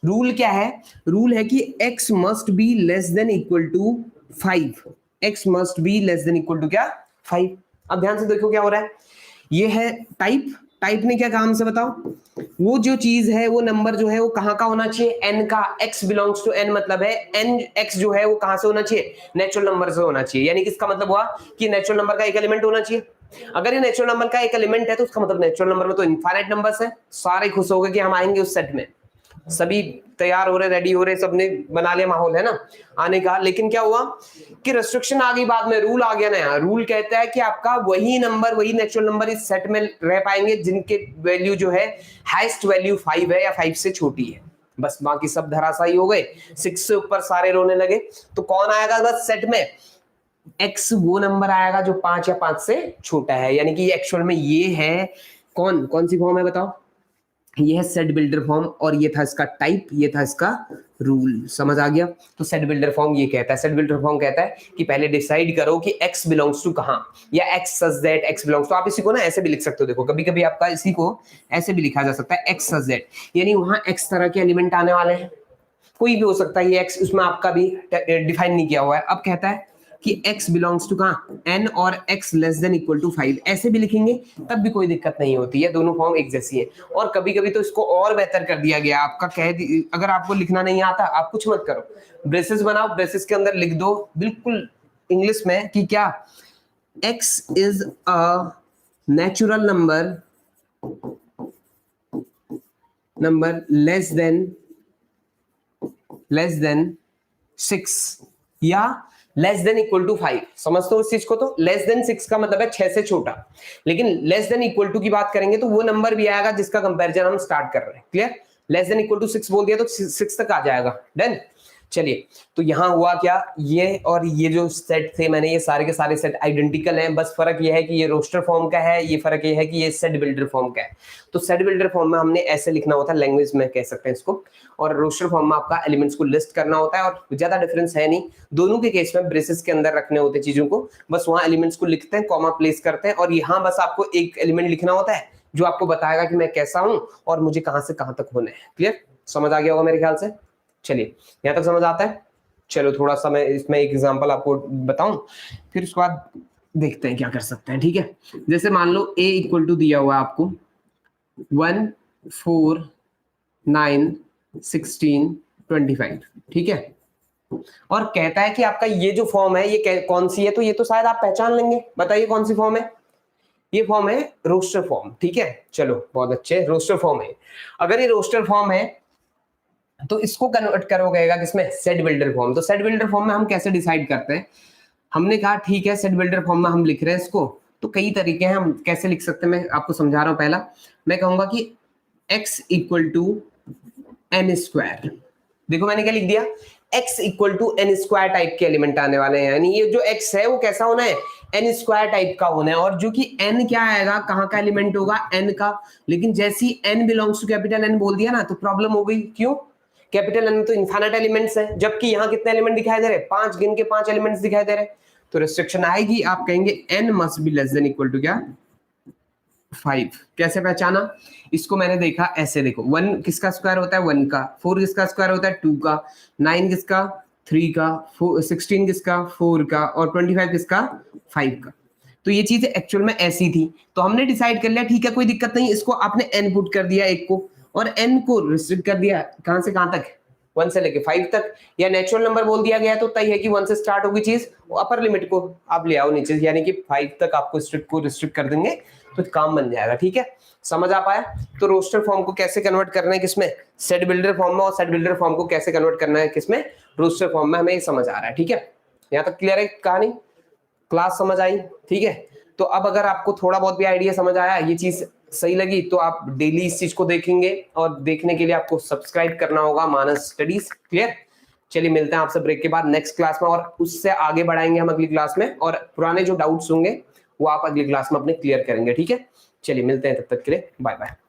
रूल क्या है, रूल है कि x must be less than equal to 5, x must be less than equal to क्या, 5। अब ध्यान से देखो क्या हो रहा है, ये है टाइप, टाइप ने क्या कहा हमसे बताओ, वो जो चीज है वो नंबर जो है वो कहां का होना चाहिए, n का, x बिलोंग्स टू n मतलब है n, x जो है वो कहां से होना चाहिए, नेचुरल नंबर से होना चाहिए। यानी कि इसका मतलब हुआ कि नेचुरल नंबर का एक एलिमेंट होना चाहिए। अगर ये नेचुरल नंबर का एक एलिमेंट है तो उसका मतलब नेचुरल नंबर में तो इनफाइनाइट नंबर्स है। सारे खुश हो गए कि हम आएंगे उस सेट में, सभी तैयार हो रहे, रेडी हो रहे, सबने बना लिया माहौल है ना आने का। लेकिन क्या हुआ कि रेस्ट्रिक्शन आ गई बाद में, रूल आ गया नया। रूल कहता है कि आपका वही नंबर, वही नेचुरल नंबर इस सेट में रह पाएंगे जिनके वैल्यू जो है हाईएस्ट वैल्यू 5 है या 5 से छोटी है, बस। बाकी सब धराशायी हो गए, 6 से ऊपर सारे रोने लगे। तो कौन आएगा बस सेट में, x वो नंबर आएगा जो 5 या 5 से छोटा है। यानी कि एक्चुअल में ये है कौन, कौन सी फॉर्म है बताओ, ये है सेट बिल्डर फॉर्म, और ये था इसका टाइप, ये था इसका रूल। समझ आ गया। तो सेट बिल्डर फॉर्म ये कहता है, सेट बिल्डर फॉर्म कहता है कि पहले डिसाइड करो कि x बिलोंग्स टू कहां, या x such that x belongs. तो आप इसी को ना ऐसे भी लिख सकते हो, देखो कभी कभी आपका इसी को ऐसे भी लिखा जा सकता है, x सच दैट, यानी वहां x तरह के एलिमेंट आने वाले हैं, कोई भी हो सकता है ये x, उसमें आपका भी डिफाइन नहीं किया हुआ है। अब कहता है कि x बिलोंग्स टू कहां, n, और x less than equal to 5, ऐसे भी लिखेंगे तब भी कोई दिक्कत नहीं होती है, दोनों फॉर्म एक जैसी है। और कभी कभी तो इसको और बेहतर कर दिया गया आपका, अगर आपको लिखना नहीं आता आप कुछ मत करो, ब्रेसेस बनाओ, ब्रेसेस के अंदर लिख दो बिल्कुल इंग्लिश में कि क्या, x is a natural number less than 6 या लेस देन इक्वल टू 5। समझते हो इस चीज को, तो लेस देन 6 का मतलब है 6 से छोटा, लेकिन लेस देन इक्वल टू की बात करेंगे तो वो नंबर भी आएगा जिसका कंपैरिजन हम स्टार्ट कर रहे हैं। Clear, less than equal to 6 बोल दिया तो 6 तक आ जाएगा। डन। चलिए, तो यहां हुआ क्या, ये और ये जो सेट थे मैंने, ये सारे के सारे सेट आइडेंटिकल हैं, बस फर्क ये है कि ये रोस्टर फॉर्म का है, ये फर्क ये है कि ये सेट बिल्डर फॉर्म का है। तो सेट बिल्डर फॉर्म में हमने ऐसे लिखना होता है, लैंग्वेज में कह सकते हैं इसको, और रोस्टर फॉर्म में आपका एलिमेंट्स को लिस्ट करना होता है, और ज्यादा डिफरेंस है नहीं। दोनों के केस में ब्रेसेस के अंदर रखने होते चीजों को, बस वहां एलिमेंट्स को लिखते हैं, कॉमा प्लेस करते हैं, और यहाँ बस आपको एक एलिमेंट लिखना होता है जो आपको बताएगा कि मैं कैसा हूं और मुझे कहां से कहां तक होना है। क्लियर, समझ आ गया होगा मेरे ख्याल से। चलिए, यहां तक समझ आता है। चलो थोड़ा सा मैं इसमें एक एग्जांपल आपको बताऊं, फिर उसके बाद देखते हैं क्या कर सकते हैं। ठीक है, जैसे मान लो a इक्वल टू दिया हुआ है आपको 1 4 9 16 25, ठीक है, और कहता है कि आपका ये जो फॉर्म है ये कौन सी है, तो ये तो शायद आप पहचान लेंगे, बताइए कौन सी फॉर्म है। ये फॉर्म है रोस्टर फॉर्म। ठीक है, चलो बहुत अच्छे, रोस्टर फॉर्म है। अगर ये रोस्टर फॉर्म है तो इसको कन्वर्ट करोगे किसमें, सेट बिल्डर फॉर्म। तो सेट बिल्डर फॉर्म में हम कैसे डिसाइड करते हैं, हमने कहा ठीक है सेट बिल्डर फॉर्म में हम लिख रहे हैं इसको, तो कई तरीके हैं हम कैसे लिख सकते हैं, मैं आपको समझा रहा हूं। पहला मैं कहूंगा कि x equal to n square, देखो मैंने क्या लिख दिया, x equal to n square type के एलिमेंट आने वाले हैं, यानी ये जो x है वो कैसा होना है, एन स्क्वायर टाइप का होना है, और जो कि n क्या आएगा, कहां का एलिमेंट होगा, n का। लेकिन जैसे ही n belongs to capital N बोल दिया ना तो प्रॉब्लम हो गई, क्यों, कैपिटल N में तो इनफाइनाइट एलिमेंट्स हैं, जबकि यहाँ कितने एलिमेंट दिखाई दे रहे हैं, 5, गिन के 5 एलिमेंट्स दिखाई दे रहे हैं। तो रिस्ट्रिक्शन आएगी, आप कहेंगे n must be less than equal to क्या, 5। कैसे पहचाना, इसको मैंने देखा ऐसे, देखो 1 किसका स्क्वायर होता है, 1 का, 4 किसका स्क्वायर होता है, 2 का, 9 किसका, 3 का, 16 किसका, 4 का, और 25 किसका, 5 का। तो ये चीज एक्चुअल में ऐसी थी, तो हमने डिसाइड कर लिया ठीक है कोई दिक्कत नहीं, इसको आपने n पुट कर दिया एक को, और n को रिस्ट्रिक्ट कर दिया कहां से कहां तक, 1 से लेके 5 तक, या नेचुरल नंबर बोल दिया गया तो तय है कि 1 से स्टार्ट होगी चीज, अपर लिमिट को आप ले आओ नीचे, यानी कि 5 तक आपको रिस्ट्रिक्ट कर देंगे तो काम बन जाएगा। ठीक है, समझ आ पाया? तो रोस्टर फॉर्म को कैसे कन्वर्ट करना है किसमें, सेट बिल्डर फॉर्म में, और सेट बिल्डर फॉर्म को कैसे कन्वर्ट करना है किसमें, रोस्टर फॉर्म में, हमें ये समझ आ रहा है। ठीक है, यहाँ तक क्लियर है कहानी, क्लास समझ आई? ठीक है, तो अब अगर आपको थोड़ा बहुत भी आइडिया समझ आया, ये चीज सही लगी, तो आप डेली इस चीज को देखेंगे, और देखने के लिए आपको सब्सक्राइब करना होगा मानस स्टडीज। क्लियर? चलिए मिलते हैं आपसे ब्रेक के बाद नेक्स्ट क्लास में, और उससे आगे बढ़ाएंगे हम अगली क्लास में, और पुराने जो डाउट्स होंगे वो आप अगली क्लास में अपने क्लियर करेंगे। ठीक है, चलिए मिलते हैं, तब तक के लिए बाय बाय।